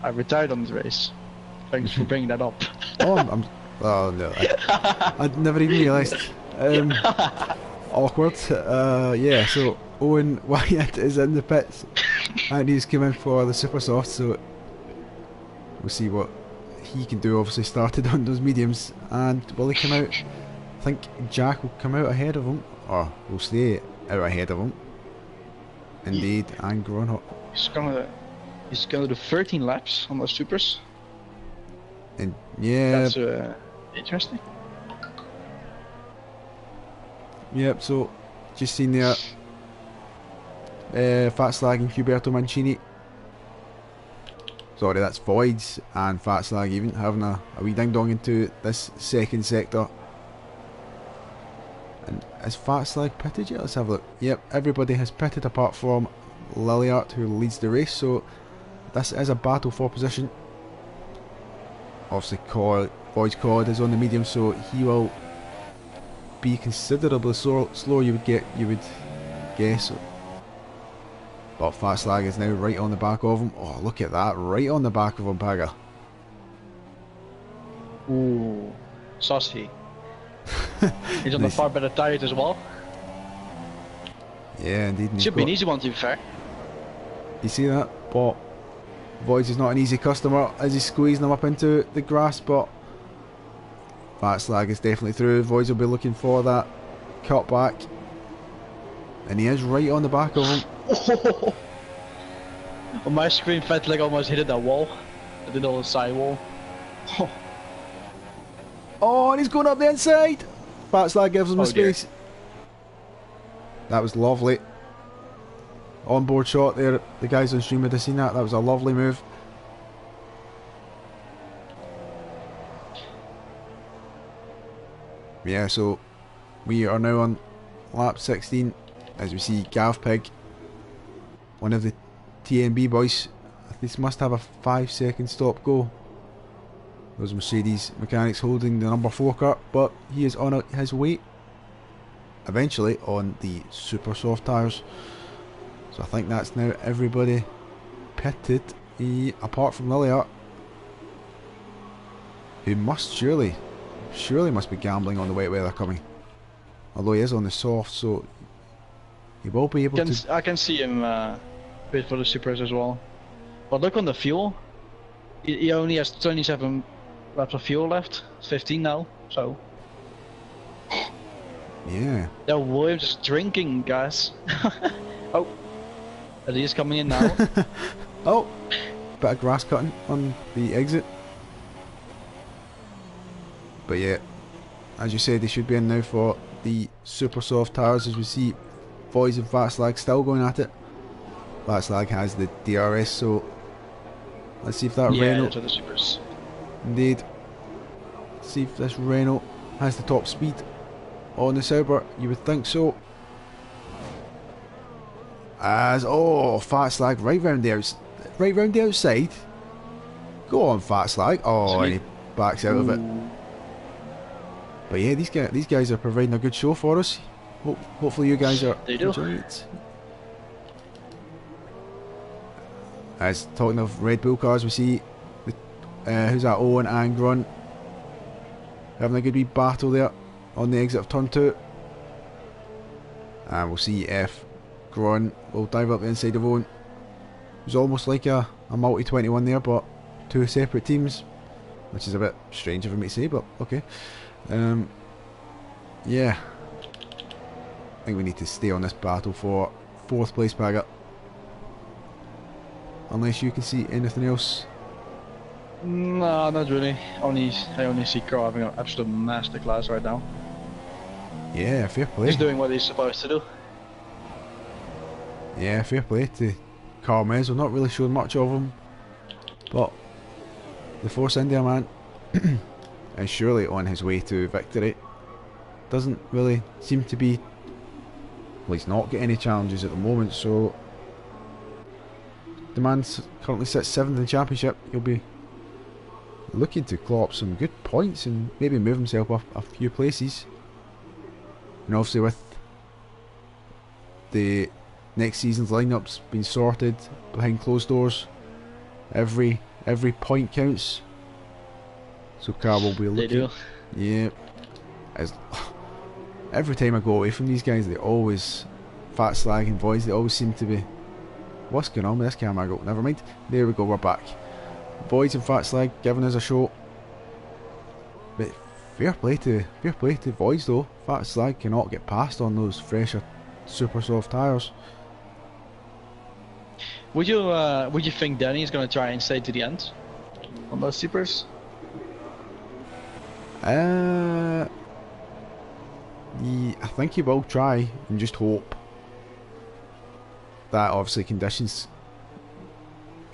I retired on this race. Thanks for bringing that up. Oh no, I'd never even realised. Awkward. Yeah. So Owen Wyatt is in the pits, and he's come in for the super soft. So we'll see what he can do. Obviously started on those mediums, and will he come out? I think Jack will come out ahead of him, or will stay out ahead of him. Indeed, and Gran. He's gonna do 13 laps on those supers. And yeah, that's interesting. Yep, so just seen there Fat Slag and Huberto Mancini. Sorry, that's Voids and Fat Slag even having a wee ding dong into this second sector. And is Fat Slag pitted yet? Let's have a look. Yep, everybody has pitted apart from Lilliart, who leads the race, so this is a battle for position. Obviously Void's Cod is on the medium, so he will be considerably slower you would guess. But Fat Slag is now right on the back of him. Oh, look at that, right on the back of him, Paga. Ooh, saucy. He's on the far better diet as well. Yeah, indeed. Should be an easy one, to be fair. You see that? But Voids is not an easy customer as he's squeezing him up into the grass, but Fat Slag is definitely through. Voids will be looking for that cut back. And he is right on the back of him. On my screen felt like I almost hit that wall. I did all the side wall. Oh, and he's going up the inside. Fat Slag gives him the space. Dear. That was lovely. Onboard shot there. The guys on stream would have seen that. That was a lovely move. Yeah, so we are now on lap 16 as we see Gav Pig, one of the TNB boys. This must have a 5-second stop go. Those Mercedes mechanics holding the number 4 car, but he is on his way eventually on the super soft tyres. So I think that's now everybody pitted, apart from Lilliart, who must surely must be gambling on the wet weather coming. Although he is on the soft, so he will be able to. I can see him bid for the supers as well. But look on the fuel. He only has 27 laps of fuel left. It's 15 now, so. Yeah. That Williams is drinking, guys. Oh, he is coming in now. Oh, bit of grass cutting on the exit. But yeah, as you said, they should be in now for the super soft tyres as we see Voids and Fat Slag still going at it. Fat Slag has the DRS, so let's see if that Renault. Yeah, the supers. Indeed. Let's see if this Renault has the top speed on the Sauber. You would think so. As Fat Slag right round the outside. Go on, Fat Slag. Oh, and he backs out of it. But yeah, these guys are providing a good show for us. Hopefully you guys are enjoying it. As talking of Red Bull cars, we see who's that, Owen and Gran having a good wee battle there on the exit of turn 2. And we'll see if Gran will dive up the inside of Owen. It was almost like a multi-21 there, but 2 separate teams, which is a bit strange for me to say, but okay. Yeah, I think we need to stay on this battle for 4th place, Paga. Unless you can see anything else. No, not really. I only see Carl having an absolute masterclass right now. Yeah, fair play. He's doing what he's supposed to do. Yeah, fair play to Carl Mez. We're not really showing much of him, but the Force India man is surely on his way to victory. Doesn't really seem to be, well, he's not getting any challenges at the moment, so the man currently sits 7th in the championship. He'll be looking to claw up some good points and maybe move himself up a few places. And obviously with the next season's lineups being sorted behind closed doors, every point counts. So Carl will be looking. They do. Yeah. Every time I go away from these guys, they always, Fat Slag and Voids, they always seem to be, what's going on with this camera? I go, never mind. There we go, we're back. Voids and Fat Slag giving us a show. But fair play to Voids though. Fat Slag cannot get past on those fresher super soft tyres. Would you think Danny is going to try and stay to the end on those supers? I think he will try and just hope that obviously conditions,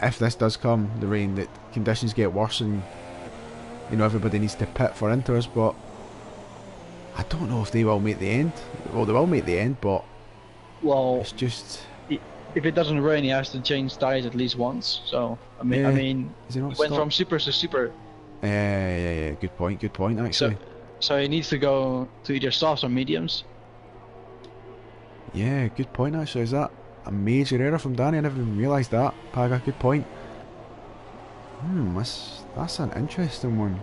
if this does come, the rain, that conditions get worse and you know everybody needs to pit for inters. But I don't know if they will make the end. Well, they will make the end, but Well, it's just, if it doesn't rain, he has to change tyres at least once. So Yeah. I mean, is he not he went stop? from supers to super. Yeah. Good point actually. So he needs to go to either softs or mediums. Yeah, good point actually. Is that a major error from Danny? I never even realised that. Paga, good point. That's an interesting one.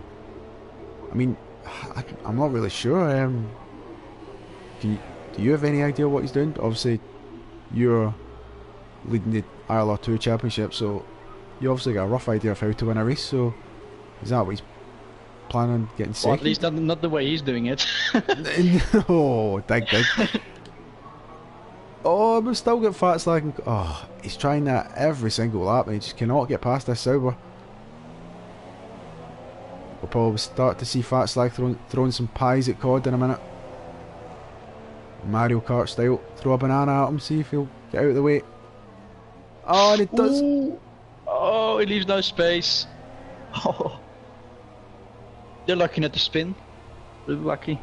I mean, I'm not really sure. Do you have any idea what he's doing? Obviously, you're leading the ILR2 championship, so you obviously got a rough idea of how to win a race. So, is that what he's planning on getting second? Well, at least not the way he's doing it. Oh, dig. Oh, but still got fat slag. Oh, he's trying that every single lap and he just cannot get past this Sauber. We'll probably start to see fat slag throwing some pies at Cod in a minute. Mario Kart style. Throw a banana at him, see if he'll get out of the way. Oh, and it does. Ooh. Oh, he leaves no space. Oh. They're looking at the spin. They're lucky.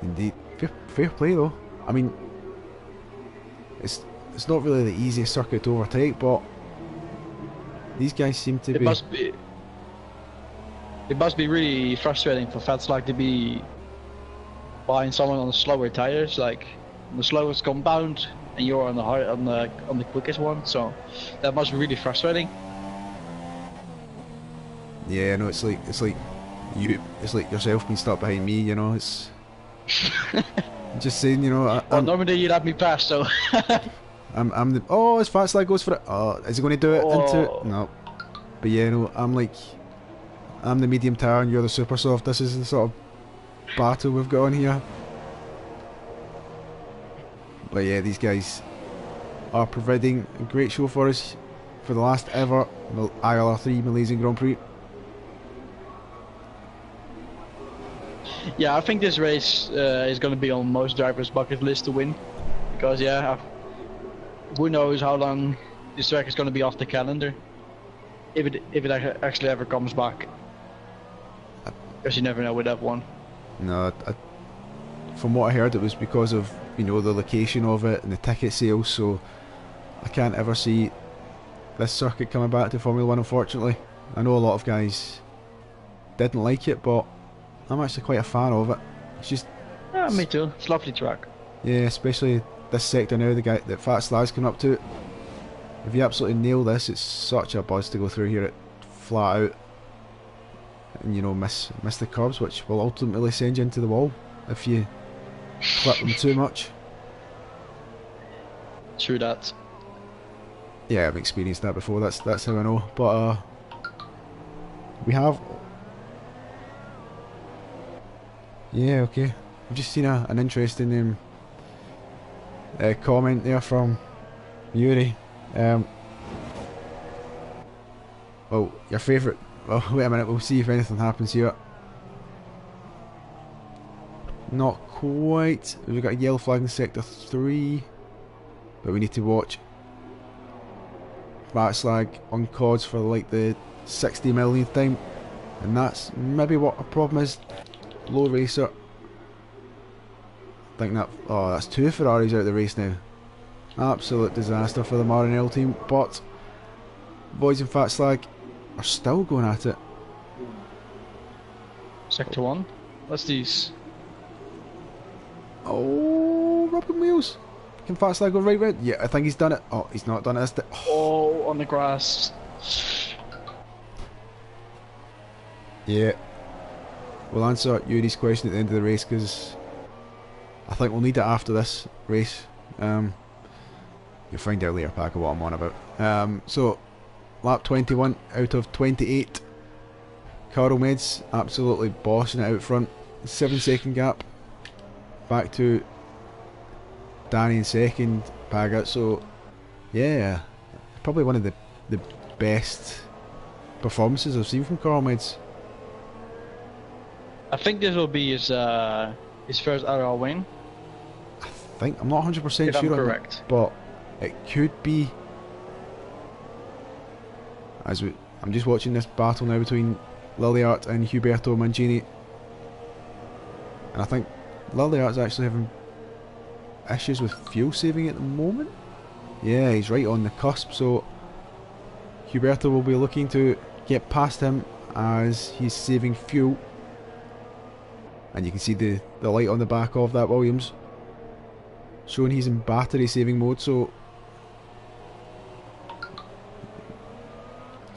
Indeed. Fair play though. I mean, it's not really the easiest circuit to overtake, but these guys seem to be. It must be really frustrating for Fatslag to be behind someone on the slower tires, like the slowest compound, and you're on the quickest one. So that must be really frustrating. Yeah, no, it's like yourself being stuck behind me. You know, it's. Just saying, you know. Well, normally you'd have me pass, so. I'm the. Oh, his fat slag goes for it. Oh, is he going to do it into it? No. But yeah, no, I'm the medium tire and you're the super soft. This is the sort of battle we've got on here. But yeah, these guys are providing a great show for us for the last ever ILR3 Malaysian Grand Prix. Yeah, I think this race is going to be on most drivers' bucket list to win, because who knows how long this track is going to be off the calendar, if it actually ever comes back, because you never know with F1. No, from what I heard, it was because of the location of it and the ticket sales. So I can't ever see this circuit coming back to Formula 1, unfortunately. I know a lot of guys didn't like it, but I'm actually quite a fan of it. It's just... Yeah, me too. It's a lovely track. Yeah, especially this sector now, the guy that Fat Slag's coming up to it. If you absolutely nail this, it's such a buzz to go through here at flat out. And miss the curbs, which will ultimately send you into the wall if you clip them too much. True that. Yeah, I've experienced that before, that's how I know. But we have... Yeah, okay. I've just seen an interesting comment there from Yuri. Well, your favourite... Well, wait a minute, we'll see if anything happens here. Not quite. We've got a yellow flag in sector 3. But we need to watch Fat Slag on CODs for like the 60 millionth time. And that's maybe what our problem is. Low racer. I think that... Oh, that's 2 Ferraris out of the race now. Absolute disaster for the Maranello team. But Boys and Fat Slag are still going at it. Sector 1. What's these? Oh, rubbing wheels. Can Fat Slag go right round? Yeah, I think he's done it. Oh, he's not done it. Oh, on the grass. Yeah. We'll answer Yuri's question at the end of the race because I think we'll need it after this race. You'll find out later, Packer, what I'm on about. So, lap 21 out of 28. Carl Meds absolutely bossing it out front. 7-second gap. Back to Danny in second, Paga. So, yeah, probably one of the best performances I've seen from Carl Meds. I think this will be his first ILR win. I'm not 100% If I'm sure on correct. that, but it could be. I'm just watching this battle now between Liliart and Huberto Mancini, and I think Liliart's actually having issues with fuel saving at the moment. Yeah, he's right on the cusp, so Huberto will be looking to get past him as he's saving fuel. And you can see the light on the back of that Williams showing he's in battery saving mode, so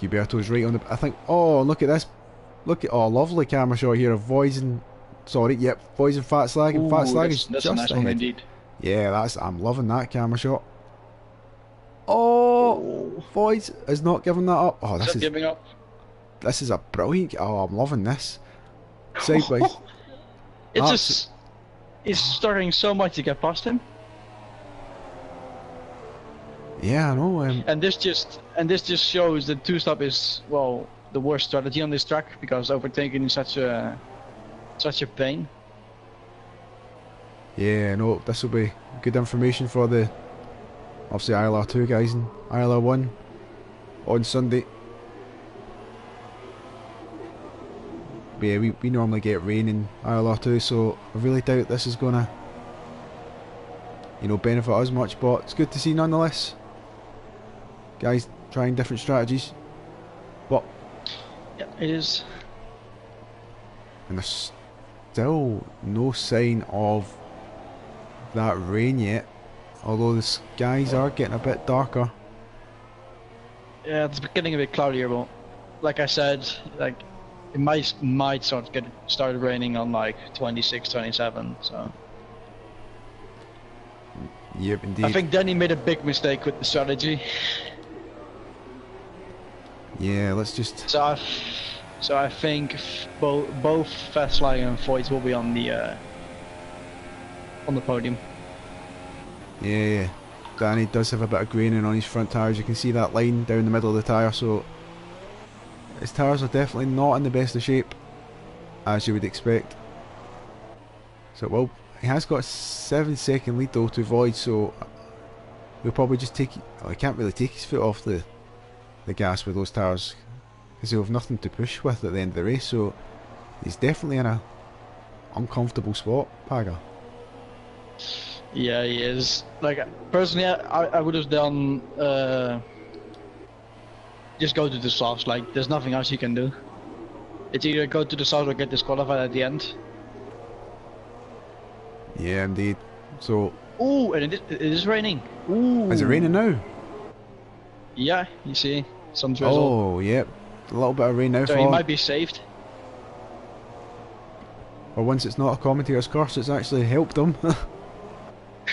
Huberto's right on the... I think... Oh, look at this. Look at... Oh, lovely camera shot here of Voids and... Sorry, yep, Voids and Fat Slag, and Fat Slag is that's just a nice one ahead. indeed. Yeah, I'm loving that camera shot. Oh, Voids is not giving that up. Oh, this is giving up. This is a brilliant... Oh, I'm loving this. Sideways. It's starting so much to get past him. Yeah, I know. And this just shows that two-stop is, well, the worst strategy on this track, because overtaking is such a pain. Yeah, no, this will be good information for the obviously ILR2 guys and ILR1 on Sunday. But yeah, we normally get rain in ILR2, so I really doubt this is gonna, benefit us much, but it's good to see nonetheless. Guys trying different strategies. But yeah, it is. And there's still no sign of that rain yet, although the skies are getting a bit darker. Yeah, it's getting a bit cloudier, but like I said, like it might start raining on like 26, 27. So yep, indeed. I think Danny made a big mistake with the strategy. Yeah, let's just. So I think both Fastline and Voids will be on the podium. Yeah, Danny does have a bit of graining on his front tyres. You can see that line down the middle of the tyre, so his tyres are definitely not in the best of shape, as you would expect. So, well, he has got a 7-second lead though to Void, so we'll probably just take... Well, he can't really take his foot off the gas with those tyres, because he'll have nothing to push with at the end of the race, so he's definitely in a uncomfortable spot, Paga. Yeah, he is. Like, personally, I would have done, just go to the softs. Like, there's nothing else you can do. It's either go to the softs or get disqualified at the end. Yeah, indeed. So... Ooh, and it is raining. Ooh. Is it raining now? Yeah, you see, some drizzle. Oh, yep. A little bit of rain now. So he might be saved. Or once it's not a commentator's curse, it's actually helped them.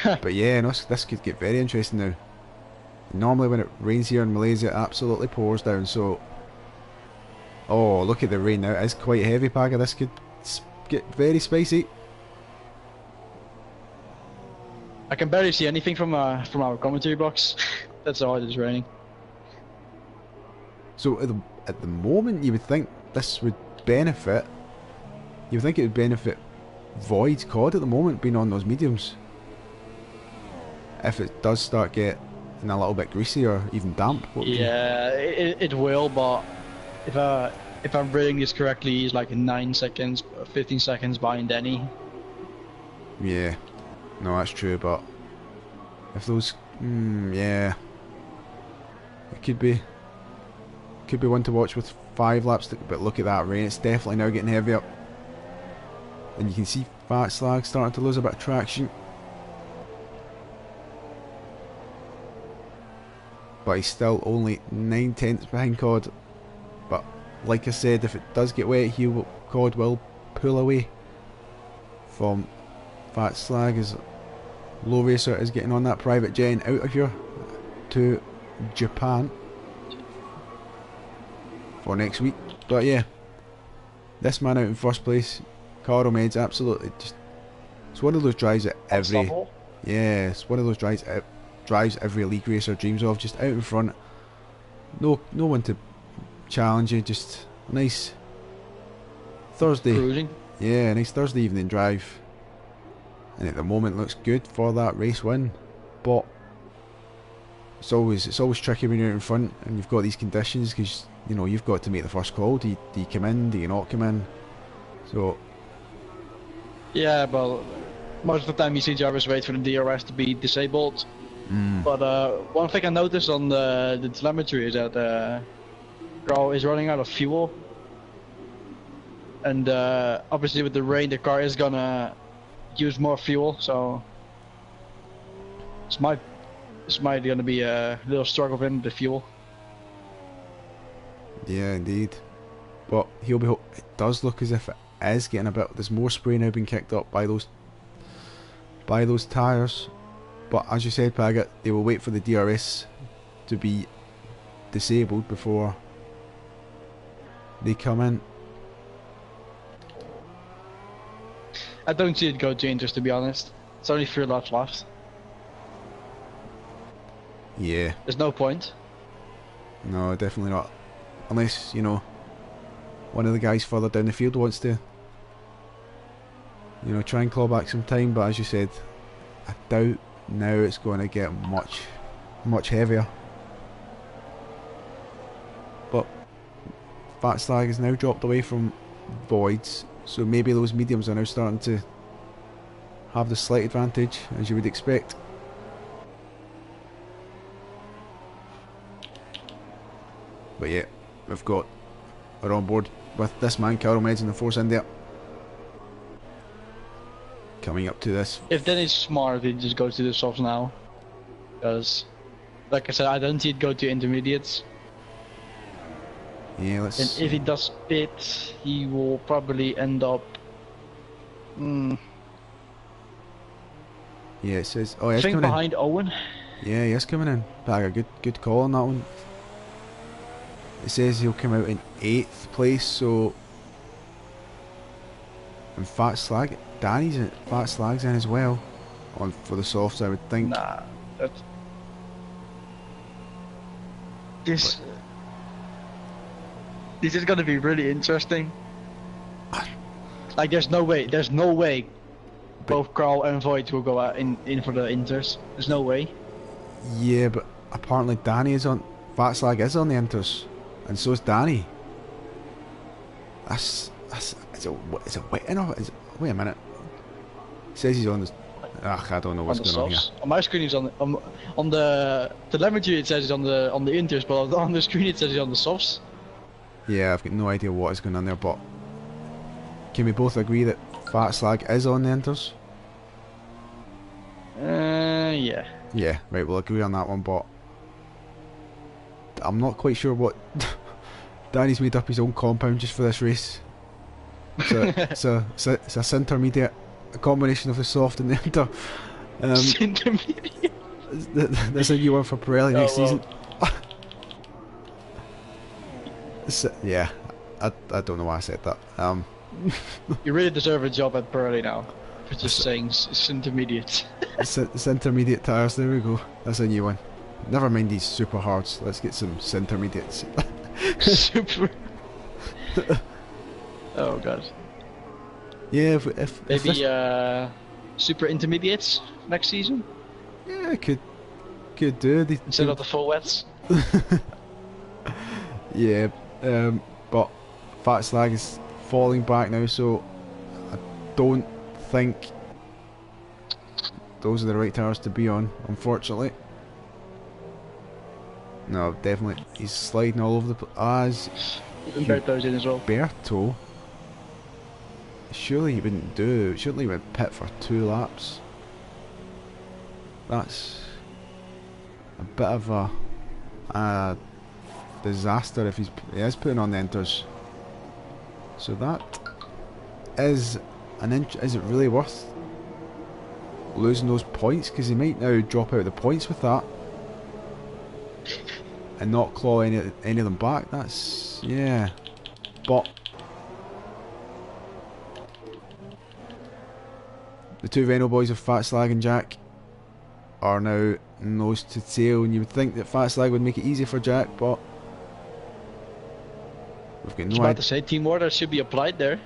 But yeah, no, this could get very interesting now. Normally when it rains here in Malaysia, it absolutely pours down, so... Oh, look at the rain now. It is quite heavy, Paga. This could get very spicy. I can barely see anything from our commentary box. That's how hard it's raining. So at the moment, you would think this would benefit... You would think it would benefit Void's COD at the moment, being on those mediums. If it does start getting a little bit greasy or even damp. Yeah, it will, but if I'm reading this correctly, he's like 9 seconds, 15 seconds behind Denny. Yeah, no, that's true, but if those... yeah. It could be one to watch with 5 laps, but look at that rain, it's definitely now getting heavier. And you can see Fat Slag starting to lose a bit of traction. But he's still only 9/10 behind COD. But like I said, if it does get wet, COD will pull away from Fat Slag as Low Racer is getting on that private jet out of here to Japan for next week. But yeah, this man out in first place, Carl Med's absolutely just... It's one of those drives that every... Yeah, it's one of those drives every league racer dreams of, just out in front, no one to challenge you, just a nice Thursday Yeah, nice Thursday evening drive. And at the moment looks good for that race win. But it's always tricky when you're out in front and you've got these conditions, because you know you've got to make the first call. Do you come in? Do you not come in? So Yeah, well, most of the time you see drivers wait for the DRS to be disabled. But one thing I noticed on the telemetry is that Carl is running out of fuel. And obviously with the rain the car is gonna use more fuel, so it's might gonna be a little struggle in the fuel. yeah, indeed. But it does look as if it is getting a bit. There's more spray now being kicked up by those tyres. But as you said, Paget, they will wait for the DRS to be disabled before they come in. I don't see it go to Inters, to be honest. It's only 3 laps left. Yeah. There's no point. No, definitely not. Unless, you know, one of the guys further down the field wants to, you know, try and claw back some time. But as you said, I doubt now it's going to get much heavier. But Fat Slag has now dropped away from Voids, so maybe those mediums are now starting to have the slight advantage, as you would expect. But yeah, we're on board with this man, Carol Meds in the Force India. Coming up to this. If then it's smart, he just goes to the softs now. Because, like I said, I don't see it go to intermediates. Yeah, let's. And if he does pit, he will probably end up. Yeah, it says. Oh, he's I think coming behind in. Owen. Yeah, he is coming in. Bag a good call on that one. It says he'll come out in 8th place, so. And Fat Slag, Fat Slag's in as well. For the softs, I would think. Nah, that's. This is gonna be really interesting. Like, there's no way both Carl and Voigt will go out in for the Inters. There's no way. Yeah, but apparently Fat Slag is on the Inters, and so is Danny. Is it wet enough? Wait a minute. It says he's on the. I don't know what's going on here. On my screen, he's on the telemetry. It says he's on the Inters, but on the screen it says he's on the softs. Yeah, I've got no idea what is going on there, but can we both agree that Fat Slag is on the Inters? Yeah. Yeah, right, we'll agree on that one, but I'm not quite sure what. Danny's made up his own compound just for this race. It's a intermediate, a combination of the soft and the inter. Intermediate. There's a new one for Pirelli next season. Yeah, I don't know why I said that. You really deserve a job at Pirelli now for just saying it's intermediate. It's intermediate tyres. There we go. That's a new one. Never mind these super hards. Let's get some intermediates. Super. Oh god. Yeah, if maybe this... super intermediates next season. Yeah, could do instead of the full wets. Yeah, but Fat Slag is falling back now, so I don't think those are the right tyres to be on, unfortunately. No, definitely, he's sliding all over the place. Berto's in as well. Berto? Surely he shouldn't he went pit for 2 laps? That's a bit of a disaster if he is putting on the Inters. So that is is it really worth losing those points? Because he might now drop out of the points with that and not claw any of them back. That's, yeah, but the two Veno boys of Fat Slag and Jack are now nose to tail, and you would think that Fat Slag would make it easy for Jack, but we've got no idea. To say team order should be applied there.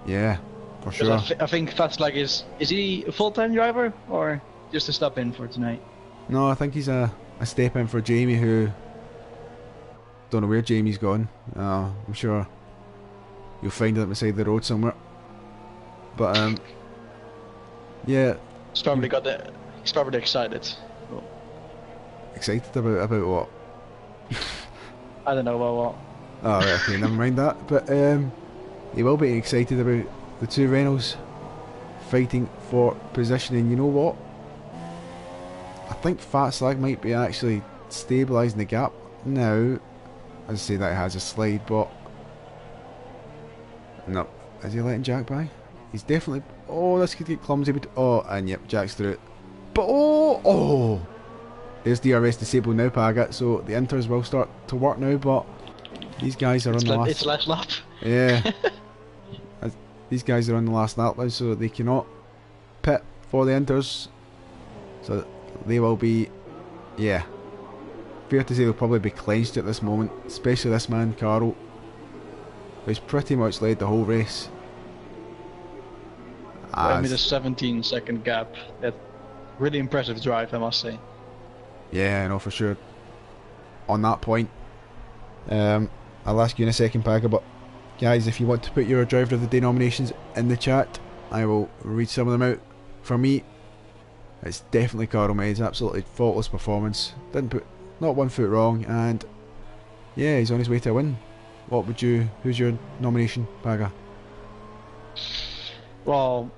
Yeah, for Because sure. I think Fastlag is he a full-time driver or just a stop in for tonight? No, I think he's a step in for Jamie, who don't know where Jamie's gone. I'm sure you'll find him beside the road somewhere. But yeah, He's probably excited. Well, excited about what? I don't know about what. Oh, right, okay, never mind that. But he will be excited about the two Renaults fighting for position. And you know what? I think Fat Slag might be actually stabilising the gap now. As I say, that has a slide, but no. Is he letting Jack by? He's definitely. Oh, this could get clumsy. But oh, and yep, Jack's through it. But oh, there's DRS disabled now, Paga. So the inters will start to work now, but these guys are on the last. It's last lap. Yeah. These guys are on the last lap now, so they cannot pit for the inters. So they will be, yeah. Fair to say they'll probably be clenched at this moment, especially this man, Carl, who's pretty much led the whole race. I made a 17-second gap. That's really impressive drive, I must say. Yeah, I know for sure. On that point, I'll ask you in a second, Paga, but guys, if you want to put your driver of the day nominations in the chat, I will read some of them out. For me, it's definitely Carl May's absolutely faultless performance. Didn't put not 1 foot wrong, and yeah, he's on his way to a win. Who's your nomination, Paga? Well,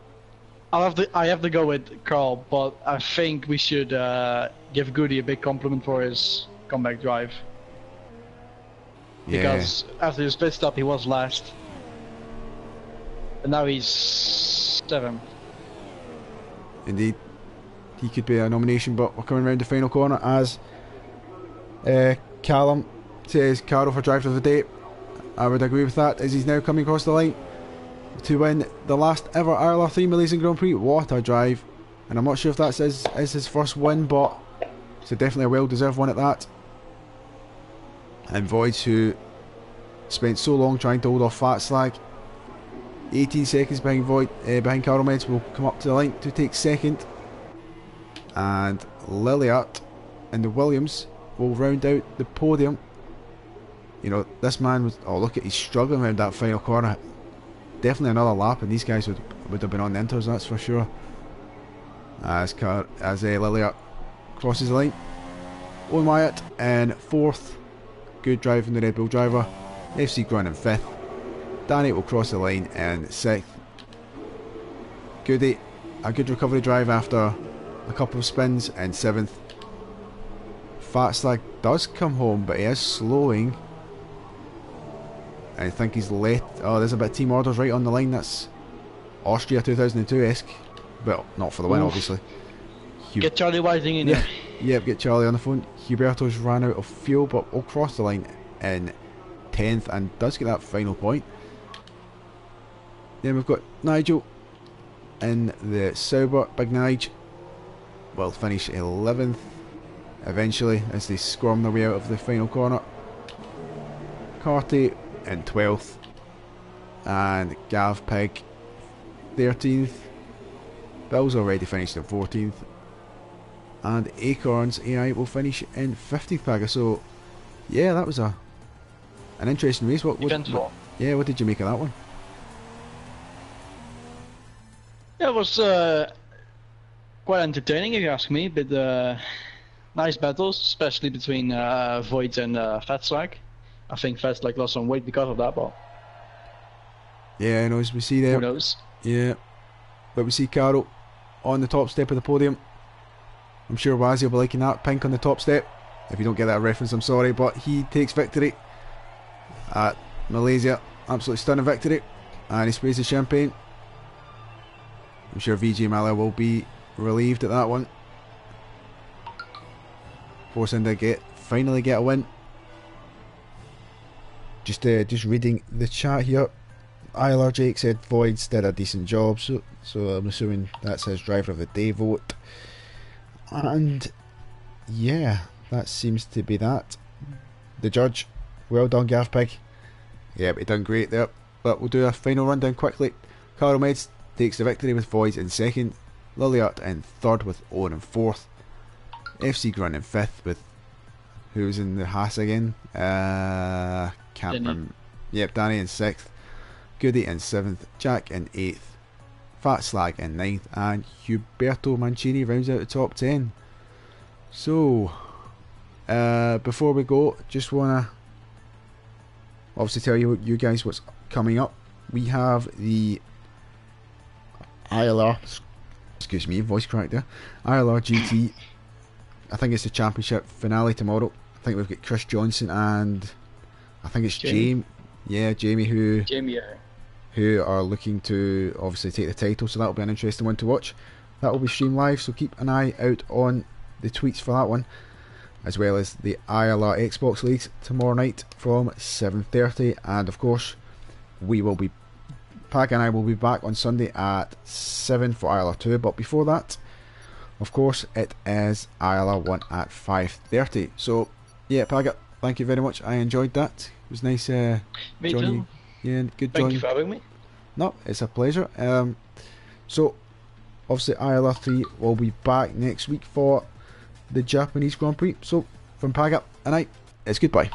I have to go with Carl, but I think we should give Goody a big compliment for his comeback drive. Yeah. Because after his pit stop he was last. And now he's 7th. Indeed. He could be a nomination, but we're coming around the final corner as Callum says Carol for driver of the day. I would agree with that, as he's now coming across the line to win the last ever ILR3 Malaysian Grand Prix. What a drive. And I'm not sure if that's his first win, but it's definitely a well deserved one at that. And Voids, who spent so long trying to hold off Fat Slag, 18 seconds behind Carl Meds, will come up to the line to take second. And Lilliat and the Williams will round out the podium. You know, this man was, oh look at, he's struggling around that final corner. Definitely another lap and these guys would have been on the inters, that's for sure. As Lilliat crosses the line. Owen Wyatt in 4th. Good drive from the Red Bull driver. FC Gran in 5th. Danny will cross the line in 6th. Goody, a good recovery drive after a couple of spins in 7th. Fat Slag does come home, but he is slowing. I think he's late. Oh, there's a bit of team orders right on the line. That's Austria 2002-esque. But not for the win, obviously. Get Charlie Whiting in here. Yep, get Charlie on the phone. Huberto's ran out of fuel, but will cross the line in 10th and does get that final point. Then we've got Nigel in the Sauber. Big Nige will finish 11th eventually as they squirm their way out of the final corner. Carty in 12th and Gav Pig 13th. Bill's already finished in 14th. And Acorns AI will finish in 50th, Paga. So, yeah, that was an interesting race. What did you make of that one? Yeah, it was quite entertaining if you ask me, but nice battles, especially between Voids and Fat Slag. I think Fat Slag lost some weight because of that, but yeah, I know, as we see there. Who knows? Yeah, but we see Carol on the top step of the podium. I'm sure Wazzy will be liking that, pink on the top step. If you don't get that reference, I'm sorry, but he takes victory at Malaysia. Absolutely stunning victory, and he sprays the champagne. I'm sure VJ Miller will be relieved at that one. Force Indy finally get a win. Just reading the chat here. ILR Jake said Voids did a decent job, so I'm assuming that's his driver of the day vote. And yeah, that seems to be that. The judge, well done Gav Pig. Yeah, but he done great there. But we'll do a final rundown quickly Carl Meds takes the victory with Voids in second, Lilliard in third with Owen in fourth, FC Grunt in fifth with who's in the Haas again? Can't remember. Yep, Danny in sixth, Goody in seventh, Jack in eighth, Fat Slag in ninth, and Huberto Mancini rounds out the top 10. So, before we go, just wanna obviously tell you guys what's coming up. We have the ILR, excuse me, voice crack there, ILRGT. I think it's the championship finale tomorrow. I think we've got Chris Johnson and I think it's Jamie. Jamie who are looking to obviously take the title, so that'll be an interesting one to watch. That will be streamed live, so keep an eye out on the tweets for that one, as well as the ILR Xbox Leagues tomorrow night from 7:30, and of course Pag and I will be back on Sunday at 7 for ILR2, but before that, of course, it is ILR1 at 5:30. So yeah, Pag, thank you very much. I enjoyed that. It was nice. Me Johnny, too. yeah, good. Thank you for having me. No, it's a pleasure. So obviously ILR3 will be back next week for the Japanese Grand Prix. So from Pag and I, it's goodbye.